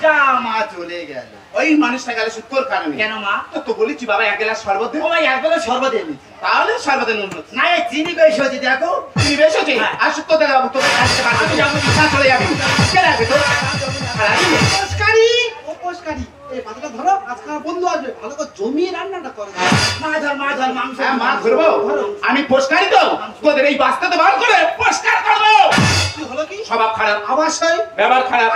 যা মা চলে গেল। ওই মানুষটা গেলে শুদ্ধর কারণে। কেন মা? তো বলেছি বাবা এক গ্লাস শরবত দে। ও ভাই একবেলা শরবত এনেছি। তাহলে শরবতের নুন হচ্ছে। না এই চিনি বেশি হয়েছে দেখো। তুমি বেশ হচ্ছে, হ্যাঁ। আর শুদ্ধ দেবে বাবু, তোকে আসতে পারবে না, না চলে যাবি। কে রাখবে তো? আর আমি উপোসকারী, উপোসকারী। এই পাতাটা ধরো, আজকে আমার বন্ধু আসবে, ভালো করে জমিয়ে রান্নাটা করো। মা ধর মাংস। হ্যাঁ, মা ধরবো। আমি পোস্টকারই তো, তোদের এই বাস্তাতে বার করে পোস্টকার করবো। কি হলো কি? স্বভাব খারাপ, আবার সেই ব্যবহার খারাপ।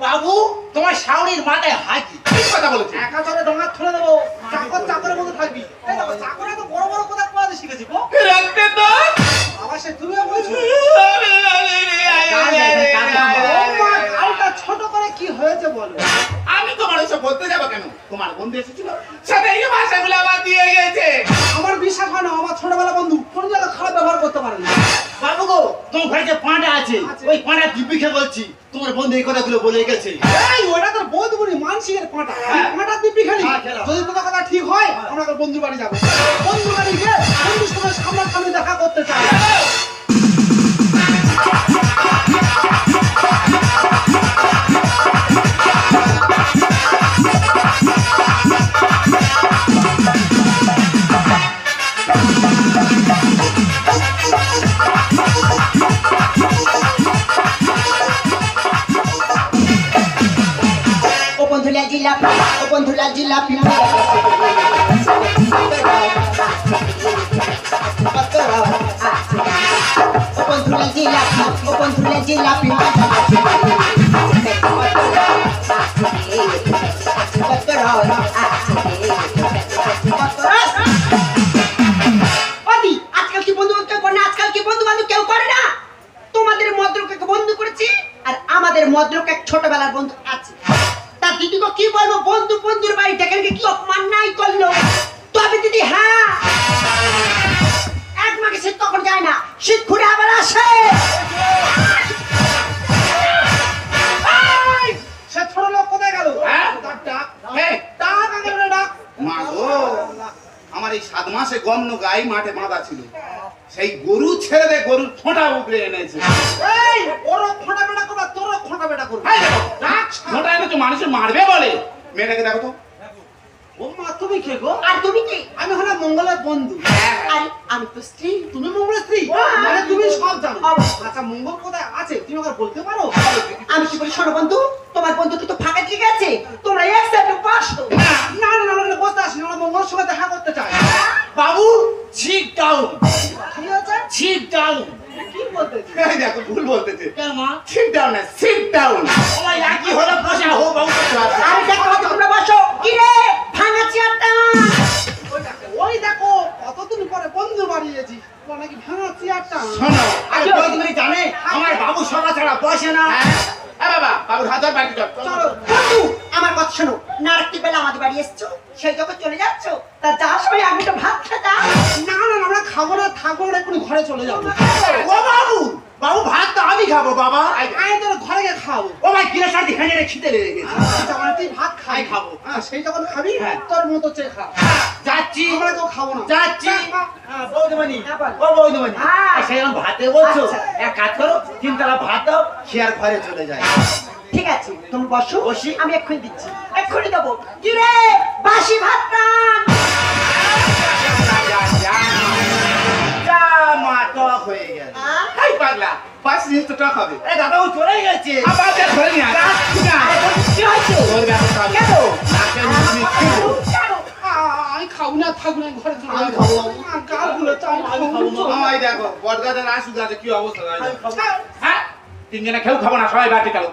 বাবু তোমার শাওরির মাথায় হাগি। ঠিক কথা বলেছি। একা চলে ডঙ্গা ছুড়ে দেবো, চাকর চাকরের মতো থাকবি। এই দেখো, চাকরে তো বড় বড় কথা পড়াতে শিখেছি গো। রাখতে তো। আবার সে তুমিও বলছো। ও মা, গালটা ছোট করে কি হয়েছে বলো? আমি তোমার এসব বলতে যাবো কেন? তোমার বন্ধু এসেছিল, সাথে এই ভাষাগুলো আমার দিয়ে গেছে। আমার বিশ্বাস হয় না, আমার ছোটবেলা বন্ধু কোন জায়গায় খারাপ ব্যবহার করতে পারে না। বাবু গো তোমার ঘরে যে পাঁটা আছে, ওই পাঁটা দিব্যি খেয়ে বলছি তোমার বন্ধু এই কথাগুলো বলে গেছে। এই ওটা তোর বন্ধু বলি মানসিকের পাঁটা, পাঁটা দিবি খালি। যদি তোর কথা ঠিক হয় আমরা তোর বন্ধুর বাড়ি যাবো। বন্ধুর বাড়ি গিয়ে বন্ধুর সঙ্গে সামনাসামনি দেখা করতে চাই। বন্ধুরা জিলাপি বন্ধুরা জিলাপি আজকাল কি বন্ধু কেউ করে না, আজকাল কি বন্ধু বান্ধব কেউ করে না। তোমাদের মদ্রকে বন্ধু করেছি আর আমাদের মদ্রকে ছোটবেলার বন্ধু আছে। তার দিদিকে কি বলবো, বন্ধু বন্ধুর বাড়ি ডেকে কি অপমান নাই করলো। তবে দিদি হ্যাঁ, এক মাকে শীত কখন যায় না, শীত ঘুরে আবার আসে। সে ছোট লোক কোথায় গেল? হ্যাঁ? ডাক ডাক এই, ডাক আগে ডাক। মা গো, আমার এই 7 মাসে গম্ন গাই মাঠে বাঁধা ছিল, সেই গরু ছেড়ে দে, গরুর ফোঁটা উপরে এনেছে। এই ওর খোঁটা বেটা করবা, তোর খোঁটা বেটা করবা। এই দেখো, ডাক ফোঁটা এনেছে মানুষের মারবে বলে। মেয়েটাকে দেখো তো। ও মা, তুমি কে গো? আর তুমি কি? আমি হলাম মঙ্গলের বন্ধু। আরে আমি তো স্ত্রী। তুমি মঙ্গলের স্ত্রী? মানে তুমি সব জানো। আচ্ছা, মঙ্গল কোথায় আছে তুমি আমাকে বলতে পারো? আমি কি বলি, শোনো বন্ধু, তোমার বন্ধুকে তো ফাঁকা দিয়ে গেছে, তোমরা এক সাইডে বসো। না না না, আমরা বসতে আসি না, আমরা মঙ্গলের সঙ্গে দেখা করতে চাই। বাবু, সিট ডাউন, কি আছে? Sit down. কি বলতে? এই দেখো, ভুল বলতেছে। কেন মা? সিট ডাউন না, সিট ডাউন। ওই একই হলো, বসা হো বাবু। আরে দেখো তোমরা বসো। কি রে, ভাঙা চেয়ারটা? ওই দেখো, কতদিন পরে বন্ধু বাড়িয়েছি, ও নাকি ভাঙা চেয়ারটা। শোনো, আরে তুমি জানে আমার বাবু সভা ছাড়া বসে না। হ্যাঁ বাবা, বাবুর হাত ধর, বাড়ি চল। চলো। বন্ধু আমার কথা শোনো, না রাত্রিবেলা আমাদের বাড়ি এসছো, সেই যখন চলে যাচ্ছ, তা যাওয়ার সময় আমি তো ভাত খেতাম। না না না, আমরা খাবো না, থাকবো না, এক্ষুনি ঘরে চলে যাবো। ও বাবু, বাবু ভাত তো আমি খাবো বাবা। আমি তোর ঘরে গিয়ে খাবো। ও ভাই কিরা সাথে খাইয়ে রে, খিদে লেগে গেছে। আচ্ছা, মানে তুই ভাত খাই খাবো, হ্যাঁ, সেই যখন খাবি তোর মতো চেয়ে খা। যাচ্ছি, আমরা কেউ খাবো না। যাচ্ছি। হ্যাঁ, বৌদিমণি, হ্যাঁ, বল। ও বৌদিমণি, হ্যাঁ। সেরকম ভাতে বলছো, আচ্ছা। এক কাজ করো, 3 তলা ভাত দাও, খেয়ার ঘরে চলে যায়। ঠিক আছে, তুমি বসো, বসি। আমি এক্ষুনি দিচ্ছি, এক্ষুনি দেবো। কি রে, বাসি ভাত রান। যা মা, টক হয়ে গেল। হাই পাগলা, 5 মিনিট তো টক হবে। এ দাদা, ও চলে গেছে। আবার যা ধরে নিয়ে আয়। আরে বন্ধু, কি হয়েছে? তোর ব্যবস্থা আমি কেন? করবো। নাকে মিশিয়ে খেলো। কেন? আমি খাবো না, থাকবো না, ঘরে চলে যাবো। গালগুলো চাই, আমি খাবো না। আমায় দেখো, বটগাছের আশু গাছে কি অবস্থা হয়। হ্যাঁ, 3 জনে কেউ খাবো না, সবাই বাড়ি চলো।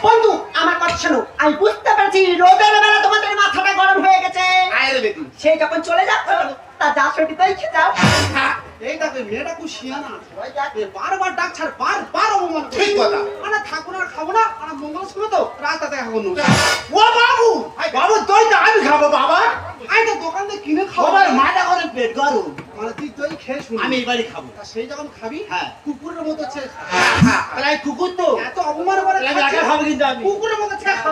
বন্ধু আমার কথা শোনো, আমি বুঝতে পারছি রোদের বেলা তোমাদের মাথাটা গরম হয়ে গেছে। আয় রে বেটি। সে যখন চলে যাচ্ছে, তা যা সরটি তাই খেয়ে যাও। এই দেখো, মেয়েটা খুব শিয়ানা আছে। এ বারবার ডাক ছাড়, বারবার অপমান করে। ঠিক কথা। মানে থাকবো না, খাবো না, মানে মঙ্গলের সঙ্গে তো রাস্তা দেখা করবো। ও বাবু, বাবু দই তো আমি খাবো বাবা। আমি তো দোকান থেকে কিনে খাবো। বাবার মাথা করে পেট গরম। মানে তুই দই খেয়ে শুনি। আমি এবারে খাবো। তা সেই যখন খাবি, হ্যাঁ। কুকুরের মতো চেয়ে খা। তাহলে আমি কুকুর তো। এত অপমান করে তাহলে আমি একা খাবো কিন্তু আমি। কুকুরের মতো চেয়ে খা।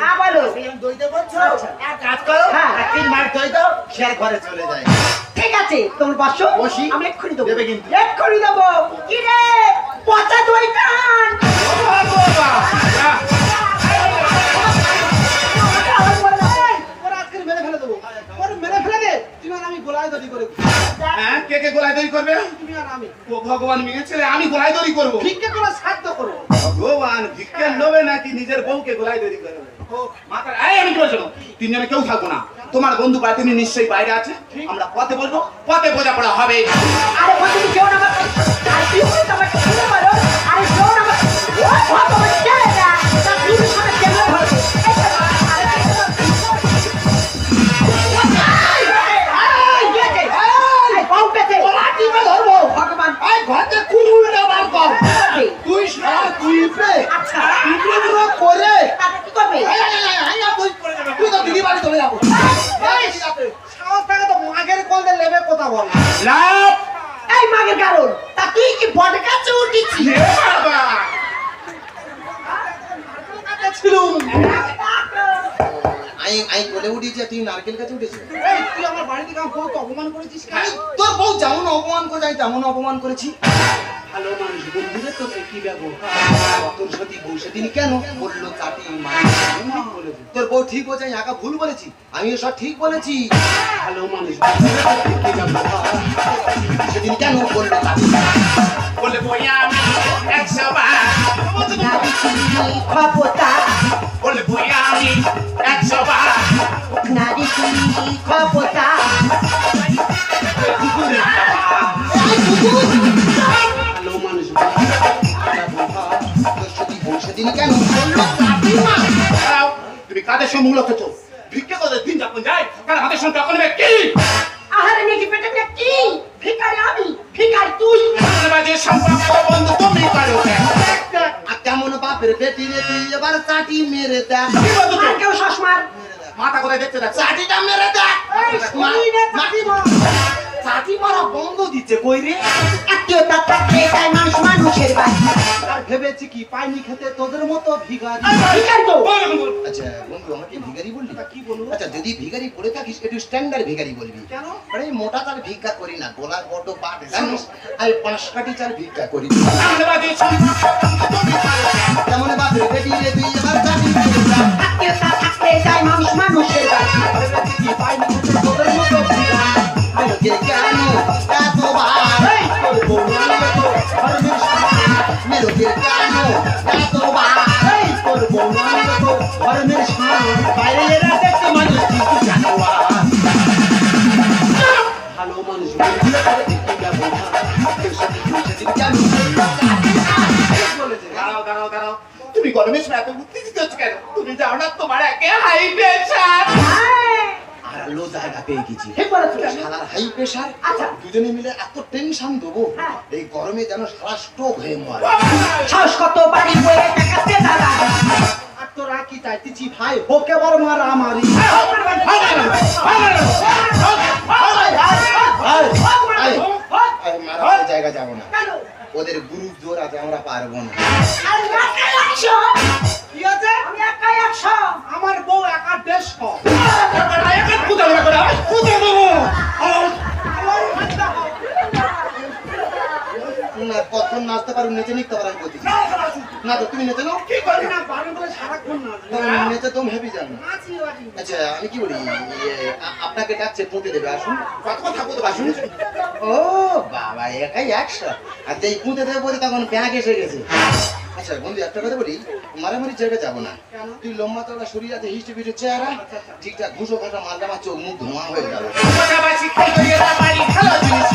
হ্যাঁ বলো। দই দেবো তো। এক কাজ করো, হ্যাঁ। 3 মাস দই দাও, খেয়ার ঘরে চলে যায়। ঠিক আছে, তোমরা বসো, বসি। আমি এক্ষুনি দেবো। দেবে কিন্তু। এক্ষুনি দেবো। কি রে, পচা দই টান। ও বাবা, ওরা আজকে মেরে ফেলে দেবো। ওরা মেরে ফেলে দে, তুমি আর আমি গোলায় দড়ি করে। হ্যাঁ, কে কে গোলায় দই করবে? তুমি আর আমি ও ভগবান, মেয়ে ছেলে আমি গোলায় দড়ি করবো। ভিক্ষে করে সাধ্য করো। ভগবান, ভিক্ষার লোভে নাকি নিজের বউকে গোলায় দড়ি করবে? মাথার এই, আমি কি বলছো? 3 জনে কেউ থাকবো না। তোমার বন্ধু বাড়িতে নিশ্চয়ই বাইরে আছে, আমরা পথে বলবো, পথে বোঝাপড়া হবে। আরে বন্ধু, তুমি কেউ না আমার, আর কি হয়ে তোমাকে শুনে বলো। আরে কেউ না আমার, ও ভগবান, কে এটা? তা তুমি সামনে কেমন হবে? ভগবান, ঘরতে কুলুটা বার কর। তুই সারা তুই উপরে আচ্ছা, উপরে করে তাহলে কি করবে? তুই তো দিদি বাড়ি চলে যাবো। সাহস থাকে তো মাগের কল দিয়ে লেবে কথা বল। লাভ এই মাগের কারণ, তা তুই কি বড় কাছে উঠেছিস? এ বাবা, ছিলুম। আমি বলে উঠেছি, তুই নারকেল গাছে উঠেছিস। এই তুই আমার বাড়ি থেকে আমার বউকে অপমান করেছিস কেন? তোর বউ যেমন অপমান করে, আমি তেমন অপমান করেছি। ভালো মানুষ বন্ধুদের তোকে কি ব্যবহার? তোর সাথে বউ সেদিন কেন বললো চাটি মারি? তোর বউ ঠিক বলছে, আমি একা ভুল বলেছি, আমিও সব ঠিক বলেছি। ভালো মানুষ বন্ধুদের তোকে কি ব্যবহার? সেদিন কেন বললো চাটি? বলে বইয়া আমি 100 বার খবরটা বলে বলবো আমি 100 বার নারী তুমি ক্ষমতা হ্যালো মানুষ সেদিন কেন বললো কাকিমা? দাঁড়াও, তুমি কাদের সঙ্গে মূলত হচ্ছ? ভিক্ষে করে দিন যখন যায় তার হাতের সঙ্গে তখন কি আহারে নাকি পেটে কি ভিখারি আমি ভিখারি তুই বাজে সম্পর্ক বন্ধু তুমি করো আর কেমন বাপের বেটি রে তুই এবার চাটি মেরে দেখ কি বলছো তুই? আর কেউ শাসমার মাথা কোথায় দেখতে দেখ চাটিটা মেরে দেখ চাটি মারা বন্ধ দিচ্ছে কই রে আত্মীয়তা থাকলে তাই মানুষ মানুষের বাড়ি আর ভেবেছি কি পাইনি খেতে তোদের মতো ভিখারি ভিখারি তো আচ্ছা বন্ধু আমাকে ভিখারি বললি? কি বলবো? আচ্ছা যদি ভিখারি করে থাকিস একটু স্ট্যান্ডার্ড ভিখারি বলবি। কেন? আরে মোটা চাল ভিক্ষা করি না, গোলার বড় পাট জানিস, আমি 5 কাঠি চাল ভিক্ষা করি। বাজে সম্পর্ক তুমি করো তেমন বাপরে বেটি রে তুই এবার চাকরি করে যা। আত্মীয়তা থাকলে তাই মানুষ মানুষের বাড়ি ভেবেছি কি পাইনি খেতে তোদের মতো ভিখারি আলোকে কেন এতবার মেরোকে কেন এতবার করবো না তো ধর্মের সামনে বাইরে এরা দেখতে মানুষ কিন্তু জানোয়ার ভালো মানুষ বুঝলে তারা দেখতে যাবো না সেদিন কেন বলেছে দাঁড়াও দাঁড়াও দাঁড়াও তুমি গরমের সময় এত উত্তেজিত হচ্ছ কেন? তুমি যাও না তোমার একে হাই প্রেশার আর লো জায়গা পেয়ে গেছি। ঠিক বলেছো শালার হাই প্রেশার, আচ্ছা। দুজনে মিলে এত টেনশন দেবো হ্যাঁ। এই গরমে যেন সারা স্ট্রোক হয়ে মরে। সাহস কত বাড়ি বয়ে দেখাচ্ছে দাদা আর তোরা কি চাইতেছি ভাই ওকে বড় মার আমারই আর মারার জায়গা যাবো না, কেন? ওদের গ্রুপ জোর আছে, আমরা পারবো না। আরে একাই 100 কি আছে আমি একাই 100 আমার বউ একা 150 না কখন নাচতে পারো, নেচে নিতে পারো, আমি বলতেছি না তো তুমি নেচে নাও। কি করি না বাড়ি বলে সারাক্ষণ না নেচে তুমি হেভি জান। নাচি বাড়ি আচ্ছা আমি কি বলি, আপনাকে ডাকছে পুঁতে দেবে, আসুন। কত কথা বলতে আসুন ও বাবা একাই 100, আর যেই পুঁতে দেবে বলে তখন ব্যাগ এসে গেছে। আচ্ছা বন্ধু একটা কথা বলি, মারামারি জায়গা যাবো না, তুই লম্বা তোলা শরীর আছে, হিস্টে পিঠে চেহারা ঠিকঠাক ঘুষো ঘাটা মারলে আমার চোখ মুখ ধোঁয়া হয়ে যাবে। কথাবাসি খাই করিয়ে না পারি ভালো জিনিস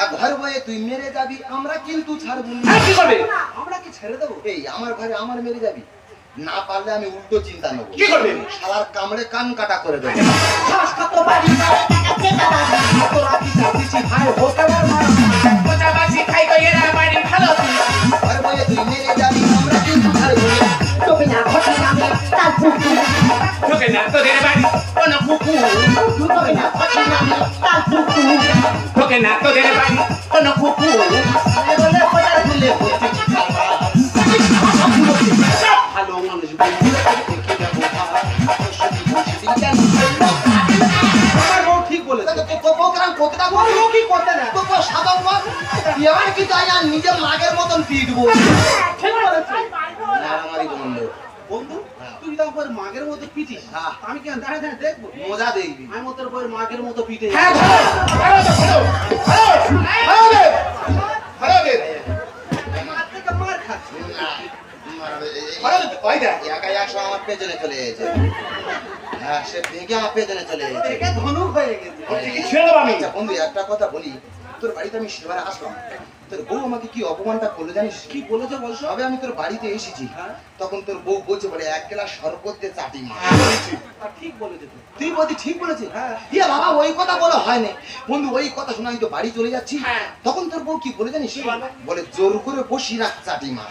আর ঘর বয়ে তুই মেরে যাবি, আমরা কিন্তু ছাড়বো না। কি করবে? আমরা কি ছেড়ে দেবো এই আমার ঘরে আমার মেরে যাবি, না পারলে আমি উল্টো চিন্তা নেবো। কি করবে? শালার কামড়ে কান কাটা করে দেবো। সাহস কত বাড়ি বয়ে দেখাচ্ছে দাদা তোরা কি চাইতেছি ভাই ওকে বড় মার কথাবাসি খাই করিয়ে না পারি ভালো জিনিস ঘর বয়ে তুই মেরে যাবি, আমরা কিন্তু ছাড়বো না। তবে না ঘটে নামে তার পুকুর তোকে না তোদের বাড়ি কোনো কুকুর তবে না ঘটে নামে তার পুকুর তোকে না তোদের বাড়ি কোনো কুকুর বলে কোটার ভুলে হচ্ছে ভালো মানুষ বুঝলে তারা দেখতে যাবো সেদিন কেন? আমার বউ ঠিক বলেছে তোর প্রোগ্রাম কতটা আমার বউ কি করতে না তো সাদা মাছ এবার কি তাই আর নিজের মাগের মতন পিটবো। ঠিক বলেছে মারামারি বন্ধ, বন্ধু তুই তো আমার মাগের মতো পিটিস হ্যাঁ। আমি কেন দাঁড়ায় দাঁড়ায় দেখবো মজা দেখবি। আমি তোর বউয়ের মাগের মতো পিটে হ্যাঁ ভালো ভালো দে ভালো দে মার থেকে মার খাচ্ছে ভালো দে ওই দেখ একাই 100 আমার পেছনে চলে এসেছে। হ্যাঁ সে ভেঙে আমার পেছনে চলে এসেছে। দেখে ধনুক হয়ে গেছে কি ছেড়ে দেবো আমি আচ্ছা বন্ধু একটা কথা বলি, তোর বাড়িতে আমি সেবারে আসলাম, তোর বউ আমাকে কি অপমানটা করলো জানিস? কি বলেছে বলছো তবে আমি তোর বাড়িতে এসেছি, হ্যাঁ। তখন তোর বউ বলছে বলে 1 গ্লাস শরবত দিয়ে চাটি মা। আর ঠিক বলেছে তো তুই বলছি ঠিক বলেছে? হ্যাঁ। ইয়ে বাবা ওই কথা বলা হয় না বন্ধু, ওই কথা শুনে আমি তো বাড়ি চলে যাচ্ছি, হ্যাঁ। তখন তোর বউ কি বলে জানিস? বলে জোর করে বসি রাখ চাটি মা।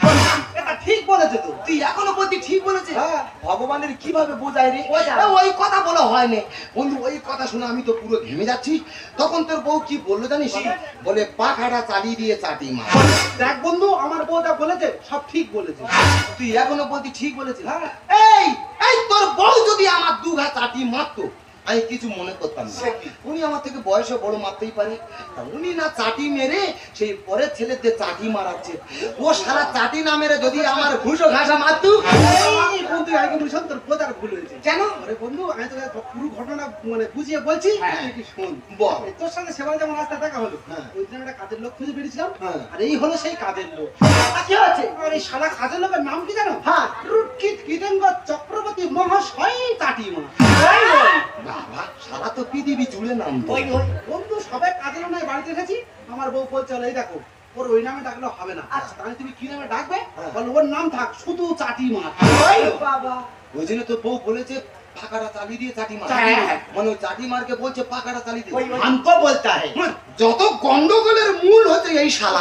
এটা ঠিক বলেছে তো তুই এখনো বলছি ঠিক বলেছে? হ্যাঁ। ভগবানের কিভাবে বোঝায় রে? বোঝায়। ওই কথা বলা হয় না বন্ধু, ওই কথা শুনে আমি তো পুরো ঘেমে যাচ্ছি, তখন তোর বউ কি বললো জানিস? বলে পাখাটা চালিয়ে দিয়ে চাটি মা। দেখ বন্ধু আমার বউ যা বলেছে সব ঠিক বলেছে তুই এখনো বলছি ঠিক বলেছে? হ্যাঁ। এই এই তোর বউ যদি আমার 2 ঘা চাটি মারতো আমি কিছু মনে করতাম না। উনি আমার থেকে বয়সে বড় মারতেই পারে, তা উনি না চাটি মেরে সেই পরের ছেলেদের চাটি মারাচ্ছে। ও সারা চাটি না মেরে যদি আমার ঘুষো ঘাসা মারতু। এই বন্ধু আগে বুঝুন তোর বোঝার ভুল হয়েছে। কেন? আরে বন্ধু আমি তোকে পুরো ঘটনা মানে বুঝিয়ে বলছি, তুই কি শোন। বল। এই তোর সঙ্গে সেবার যেমন রাস্তা দেখা হলো, হ্যাঁ। ওই দিন একটা কাজের লোক খুঁজে বেরিয়েছিলাম, হ্যাঁ। আর এই হলো সেই কাজের লোক। কি আছে? আর এই শালা কাজের লোকের নাম কি জানো? হ্যাঁ। রুটকিট কীটেঙ্গ চক্রবর্তী মহাশয় তাঁতিমা। বাবা সারা তো পৃথিবী জুড়ে নাম তো। বন্ধু সবাই কাজের নয় বাড়িতে এসেছি, আমার বউ বলছে এই দেখো ওর ওই নামে ডাকলে হবে না, তাহলে তুমি কি নামে ডাকবে? বল ওর নাম থাক শুধু চাটিমা। বাবা ওই জন্য তো বউ বলেছে পাকাটা চালি দিয়ে চাটি মার। মানে ওই চাটি মারকে বলছে পাকাটা চালি দিয়ে। हमको बोलता है যত গন্ডগোলের মূল হচ্ছে এই শালা।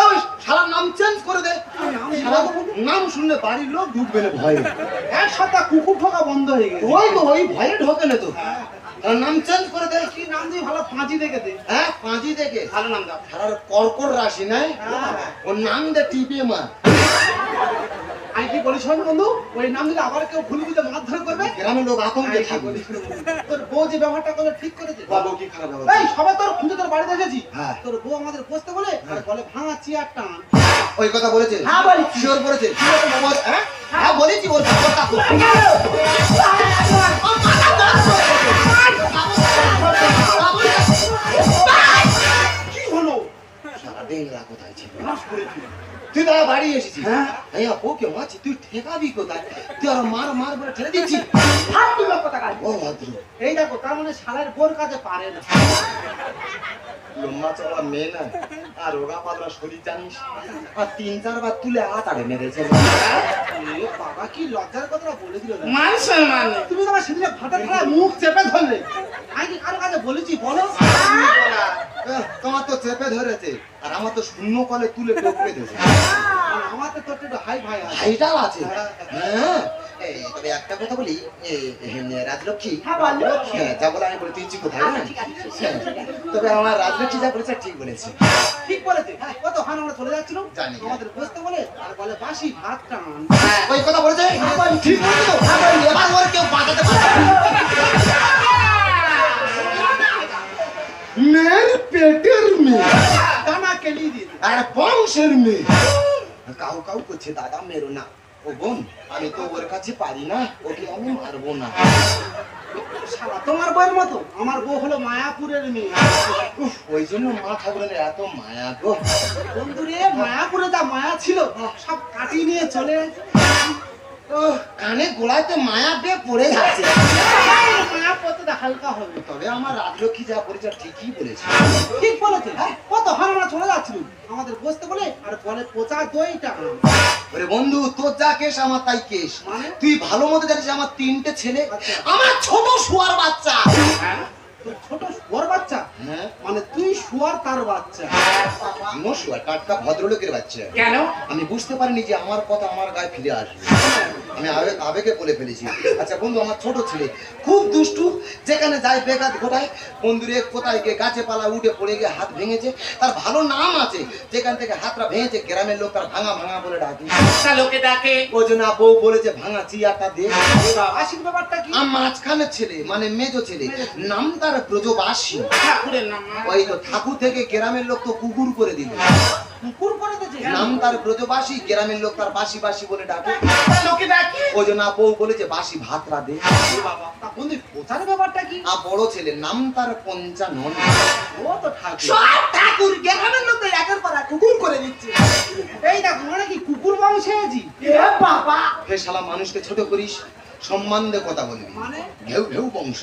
ওই শালার নাম চেঞ্জ করে দে। শালা নাম শুনলে বাড়ির লোক ঢুকবে না ভয়ে। এক সপ্তাহ কুকুর ঠোকা বন্ধ হয়ে গেছে। ওই তো ওই ভয়ে ঢোকে না তো। তার নাম চেঞ্জ করে দে। কি নাম দিয়ে ভালো ফাঁজি দেখে দে। হ্যাঁ পাঁচি দেখে ভালো নাম দাও। শালার কর্কট রাশি নাই ওর নাম দে টিপে মার। আমি কি বলি শোন বন্ধু, ওই নাম দিলে আবার কেউ ভুল বুঝে মারধর করবে। গ্রামের লোক আতঙ্কে থাকবে। তোর বউ যে ব্যবহারটা করলে ঠিক করেছে। বাবু কি খারাপ ব্যবহার? এই সবাই তোর খুঁজে তোর বাড়িতে এসেছি, হ্যাঁ। তোর বউ আমাদের বসতে বলে আর বলে ভাঙা চেয়ার টান। ওই কথা বলেছে? হ্যাঁ, বলেছি। শিওর বলেছে? হ্যাঁ হ্যাঁ বলেছি ওর কথা তো। কি হলো? সারা ডেংরা কোথায় ছিল? তুই তারা বাড়ি এসেছিস? হ্যাঁ ওকে মাছি তুই ঠেকাবি কোথায়? তুই আর মার মার বলে ঠেলে দিচ্ছিস। ও ভদ্র এই দেখো তার মানে শালার বোর কাজে পারে না। লম্বা চওড়া মেয়ে না আর রোগা পাতলা শরীর জানিস, আর 3-4 বার তুলে আতাড়ে মেরেছে। এ বাবা কি লজ্জার কথা বলে দিল না। মান সম্মান নেই। তুমি তো আমার সেদিনে ভাতের থালায় মুখ চেপে ধরলে। আমি কি কারো কাছে বলেছি বলো? তোমার তো চেপে ধরেছে আর আমার তো শূন্য কলে তুলে টপকে দিয়েছে। আমার তো তোর একটু হাই ভাই আছে। হাইটাও আছে। হ্যাঁ তবে একটা কথা বলি, রাজলক্ষ্মী যা বলে আমি বলে তুই কোথায় না? তবে আমার রাজলক্ষ্মী যা বলেছে ঠিক বলেছে। ঠিক বলেছে। কত হান আমরা চলে যাচ্ছিলাম, জানি। আমাদের বসতে বলে আর বলে বাসি ভাত টান। ওই কথা বলেছে ঠিক বলেছে তো। এবার ওর কেউ বাঁচাতে পারবে না। মেয়ের পেটের মেয়ে টানা কেলিয়ে দিয়েছে। আর বংশের মেয়ে কাউ কাউ করছে দাদা মেরো না। ও বোন আমি তো ওর কাছে পারি না, ওকে আমি মারবো না। শালা তোমার বউয়ের মতো আমার বউ হলো মায়াপুরের মেয়ে। উফ, ওই জন্য মা ঠাকুরের এত মায়া গো। বন্ধুরে মায়াপুরে যা মায়া ছিল সব কাটিয়ে নিয়ে চলে গেছে। ও কানে গোড়াতে মায়া বে পড়ে যাচ্ছে। মায়া কতটা হালকা হবে। তবে আমার রাজলক্ষ্মী যা বলেছে ঠিকই বলেছে। ঠিক বলেছে। কত হান আমরা চলে যাচ্ছিলাম, আমাদের বসতে বলে আর বলে পচা দই টান। ওরে বন্ধু তোর যা কেস আমার তাই কেস। মানে? তুই ভালো মতো জানিস আমার 3টে ছেলে, আমার ছোট শুয়ার বাচ্চা। তোর ছোট শুয়ার বাচ্চা? হ্যাঁ মানে তুই শুয়ার তার বাচ্চা? নো শুয়ার টাটকা ভদ্রলোকের বাচ্চা। কেন? আমি বুঝতে পারিনি যে আমার কথা আমার গায়ে ফিরে আসবে। আমি আবেগে বলে ফেলেছি। আচ্ছা বন্ধু আমার ছোট ছেলে খুব দুষ্টু, যেখানে যায় বেকাত ঘটায়। বন্ধুরে কোথায় গিয়ে গাছে পালা উঠে পড়ে গিয়ে হাত ভেঙেছে, তার ভালো নাম আছে, যেখান থেকে হাতটা ভেঙেছে গ্রামের লোক তার ভাঙা ভাঙা বলে ডাকে। তা লোকে ডাকে ওই জন্য বউ বলেছে ভাঙা চিয়ারটা দে। আশির ব্যাপারটা কি? আমার মাঝখানের ছেলে মানে মেজো ছেলে, নাম তার ব্রজবাসী। ঠাকুরের নাম না। ওই তো ঠাকুর থেকে গ্রামের লোক তো কুকুর করে দিল। কুকুর করে দিয়েছে? নাম তার ব্রজবাসী, গ্রামের লোক তার বাসি বাসি বলে ডাকে। তা লোকে ডাকে ওই জন্য বউ বলেছে বাসি ভাতরা দে। বাবা তা বন্ধু পচার ব্যাপারটা কি? আর বড় ছেলে নাম তার পঞ্চানন। ও তো ঠাকুর। সব ঠাকুর গ্রামের লোক একের পর এক কুকুর করে দিচ্ছে। এই দেখো মানে কি কুকুর বংশে আছি? বাবা হে শালা মানুষকে ছোট করিস, সম্মান দিয়ে কথা বলবি। মানে ঘেউ ঘেউ বংশ।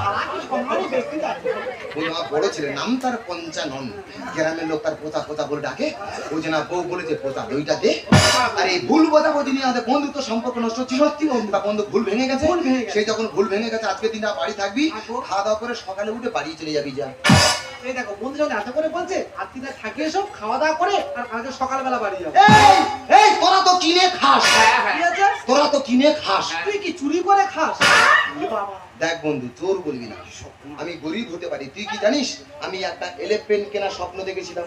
শালা কি সম্মানই বেশি যাচ্ছে। আমার বড় ছেলে নাম তার পঞ্চানন, গ্রামের লোক তার পোতা পোতা বলে ডাকে। ওই জন্য বউ বলেছে পোতা দইটা দে। আর এই ভুল কথা বলতে নিয়ে আমাদের বন্ধুত্ব সম্পর্ক নষ্ট ছিল। সত্যি বন্ধু তা বন্ধু ভুল ভেঙে গেছে। সেই যখন ভুল ভেঙে গেছে আজকে দিনটা বাড়ি থাকবি, খাওয়া দাওয়া করে সকালে উঠে বাড়ি চলে যাবি। যা এই দেখো বন্ধু যখন এত করে বলছে আজকে থাকি এসব খাওয়া দাওয়া করে আর কালকে সকালবেলা বাড়ি যাবো। এই তোরা তো কিনে খাস, কি আছে? তোরা তো কিনে খাস। তুই কি চুরি করে খাস? দেখ বন্ধু, তোর বলবি না, আমি গরিব হতে পারি, তুই কি জানিস আমি একটা এলিফ্যান্ট কেনার স্বপ্ন দেখেছিলাম।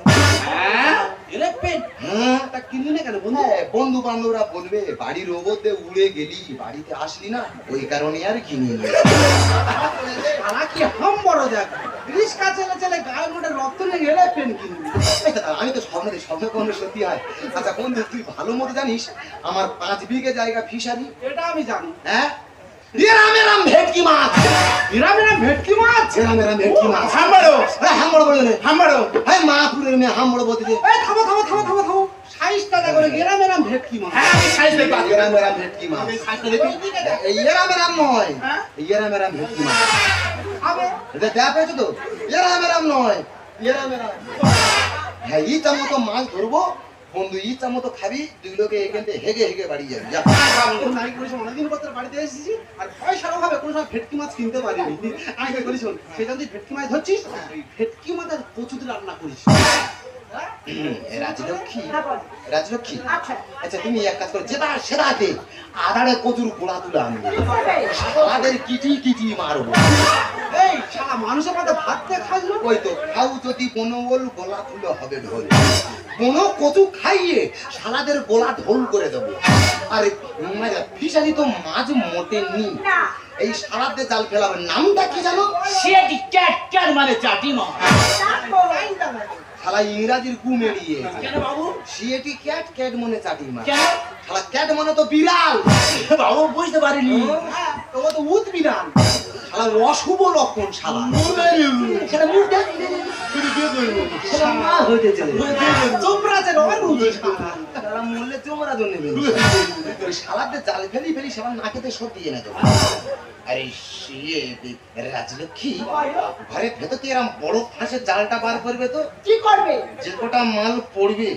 এলিফ্যান্ট? হ্যাঁ, তা কিনলি না কেন বন্ধু? বন্ধু বান্ধবরা বলবে বাড়ির ওপর উড়ে গেলি, বাড়িতে আসলি না, ওই কারণে আর কিনে নিয়ে। শালা কি হাম বড় দেখ, রিস্কা চলে চলে গায়ে মোটে রক্ত নিয়ে এলিফ্যান্ট কিনবি। আমি তো স্বপ্ন দেখি, স্বপ্ন কোনো সত্যি হয়। আচ্ছা বন্ধু, তুই ভালো মতো জানিস আমার 5 বিঘে জায়গা ফিশারি। এটা আমি জানি। হ্যাঁ, এরাম এরাম ভেটকি মাছ, এরাম এরাম ভেটকি মাছ। এরাম এরাম ভেটকি মাছ। হামড়ো হামড়ো বলে নে, হামড়ো। হ্যাঁ মাপুরের মেয়ে হামড়ো বলতে দে। এই থামো থামো থামো থামো থামো, 60 টাকা করে এরাম এরাম ভেটকি মাছ। হ্যাঁ আমি সাইজ দেখব। এরাম এরাম ভেটকি মাছ। এই এরাম এরাম নয়, এই এরাম এরাম ভেটকি মাছ। আবে এটা দেয়া পেয়েছো তো? এরাম এরাম নয়, এরাম এরাম। হ্যাঁ, ই চামতো মাছ ধরবো বন্ধু, ই চামতো খাবি, দুই লোকে এখান থেকে হেগে হেগে বাড়ি যাবি। যা। আমি করেছি অনেকদিন পর তোর বাড়িতে এসেছি, আর পয়সার অভাবে কোনো সময় ভেটকি মাছ কিনতে পারিনি। আমি কি করি শোন, সেটা তুই ভেটকি মাছ ধরছিস, ওই ভেটকি মাছের কচুতে রান্না করিস। রাজলক্ষ্মী, রাজলক্ষ্মী, আচ্ছা তুমি এক কাজ করো, যেটা সেটাতে আদারে কচুর গোড়া তুলে আনবে, সারাদের কিটি কিটি মারবো। এই শালা মানুষের মধ্যে ভাত দিয়ে খাস না? ওই তো খাও যদি বনবল গোলা তুলে হবে ঢোল, কোনো কচু খাইয়ে সালাদের গোলা ঢোল করে দেবো। আরে ফিশারি তো মাছ মোটে নি, এই সালাদে জাল ফেলাবে। নামটা কি জানো? সেটি ক্যাট ক্যাট মানে চাটি মাছ। শালা ইংরাজির গু মেরিয়ে। কেন বাবু? সিএটি ক্যাট, ক্যাট মনে চাটি মাছ। কেন শালা ক্যাট মানে তো বিড়াল। বাবু বুঝতে পারিনি। হ্যাঁ, তোমার তো উত বিরান। শালা অশুভ লক্ষণ শালা। শালা মুখ দেখ, শালা মা হইতে চলে। চোপড়া যে রবার রুজি শালা। শালা মরলে চোমরা জন্য নেবে। ওই শালাতে জাল ফেলি ফেলি শালা নাকেতে সব দিয়ে না তো। আরে রাজলক্ষ্মী, ঘরের ভেতর থেকে এরম বড় ফাঁসের জালটা বার করবে তো কি করবে? যে কটা মাল পড়বে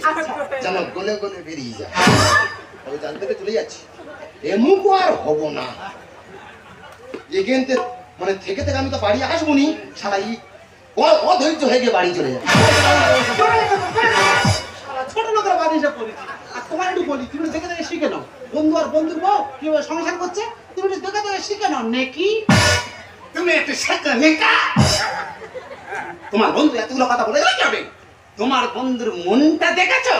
যেন গলে গলে বেরিয়ে যায়। ওই জাল থেকে চলে যাচ্ছি, এমুকো আর হব না। এখানতে মানে থেকে থেকে আমি তো বাড়ি আসবো নি, শালা অধৈর্য হয়ে গিয়ে বাড়ি চলে যায়। শালা ছোট লোকের বাড়ি এসে পড়েছি। আর তোমার একটু বলি, তুমি দেখে দেখে শিখে নাও। বন্ধু আর বন্ধুর বউ কিভাবে সংসার করছে, তুমি একটু দেখে দেখে শিখে নাও নাকি? তুমি একটু শেখা নেকা। তোমার বন্ধু এতগুলো কথা বলে যাবে, তোমার বন্ধুর মনটা দেখেছো?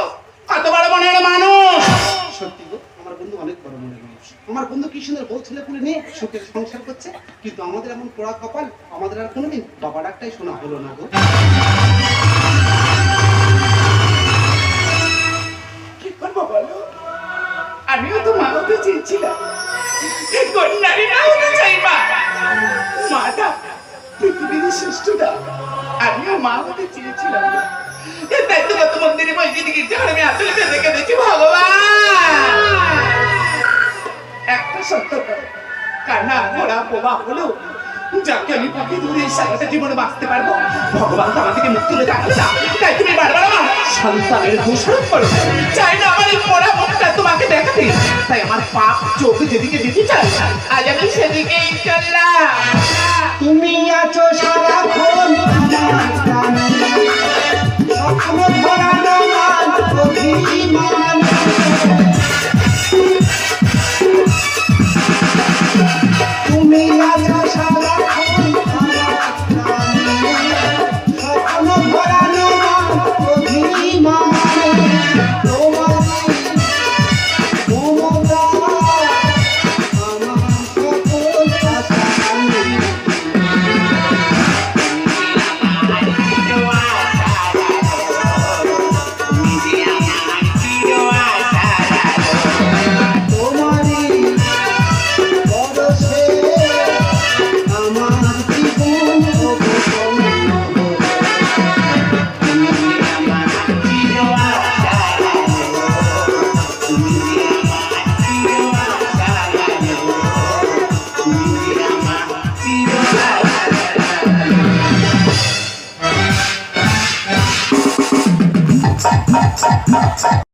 কত বড় মনের মানুষ। সত্যি গো, আমার বন্ধু অনেক বড় মনের মানুষ। আমার বন্ধু কি সুন্দর বউ ছেলে পুলে নিয়ে সুখে সংসার করছে, কিন্তু আমাদের এমন পোড়া কপাল, আমাদের আর কোনোদিন বাবা ডাকটাই শোনা হলো না গো। কি করবো বলো? আমিও তো মা হতে চেয়েছিলাম, কন্যারীরা হতে চাই মা। মাটা পৃথিবীর শ্রেষ্ঠটা, আমিও মা হতে চেয়েছিলাম। তাই তো কত মন্দিরে বসে দিকে আমি আসলে বেঁধে কেঁদেছি ভগবান। একটা সত্য কান্না ভরা বোবা হলো, যাকে আমি পাখি ধরে সারাটা জীবনে বাঁচতে পারবো। ভগবান তো আমাদেরকে মুক্তি তুলে দেখাচ্ছে, তাই তুমি বারবার আমার সন্তানের দোষারোপ করো। চাই না আমার এই মরা মুখটা তোমাকে দেখাতে, তাই আমার পাপ চোখ যেদিকে যেতে চাই, আজ আমি সেদিকেই চললাম। তুমি আছো সারা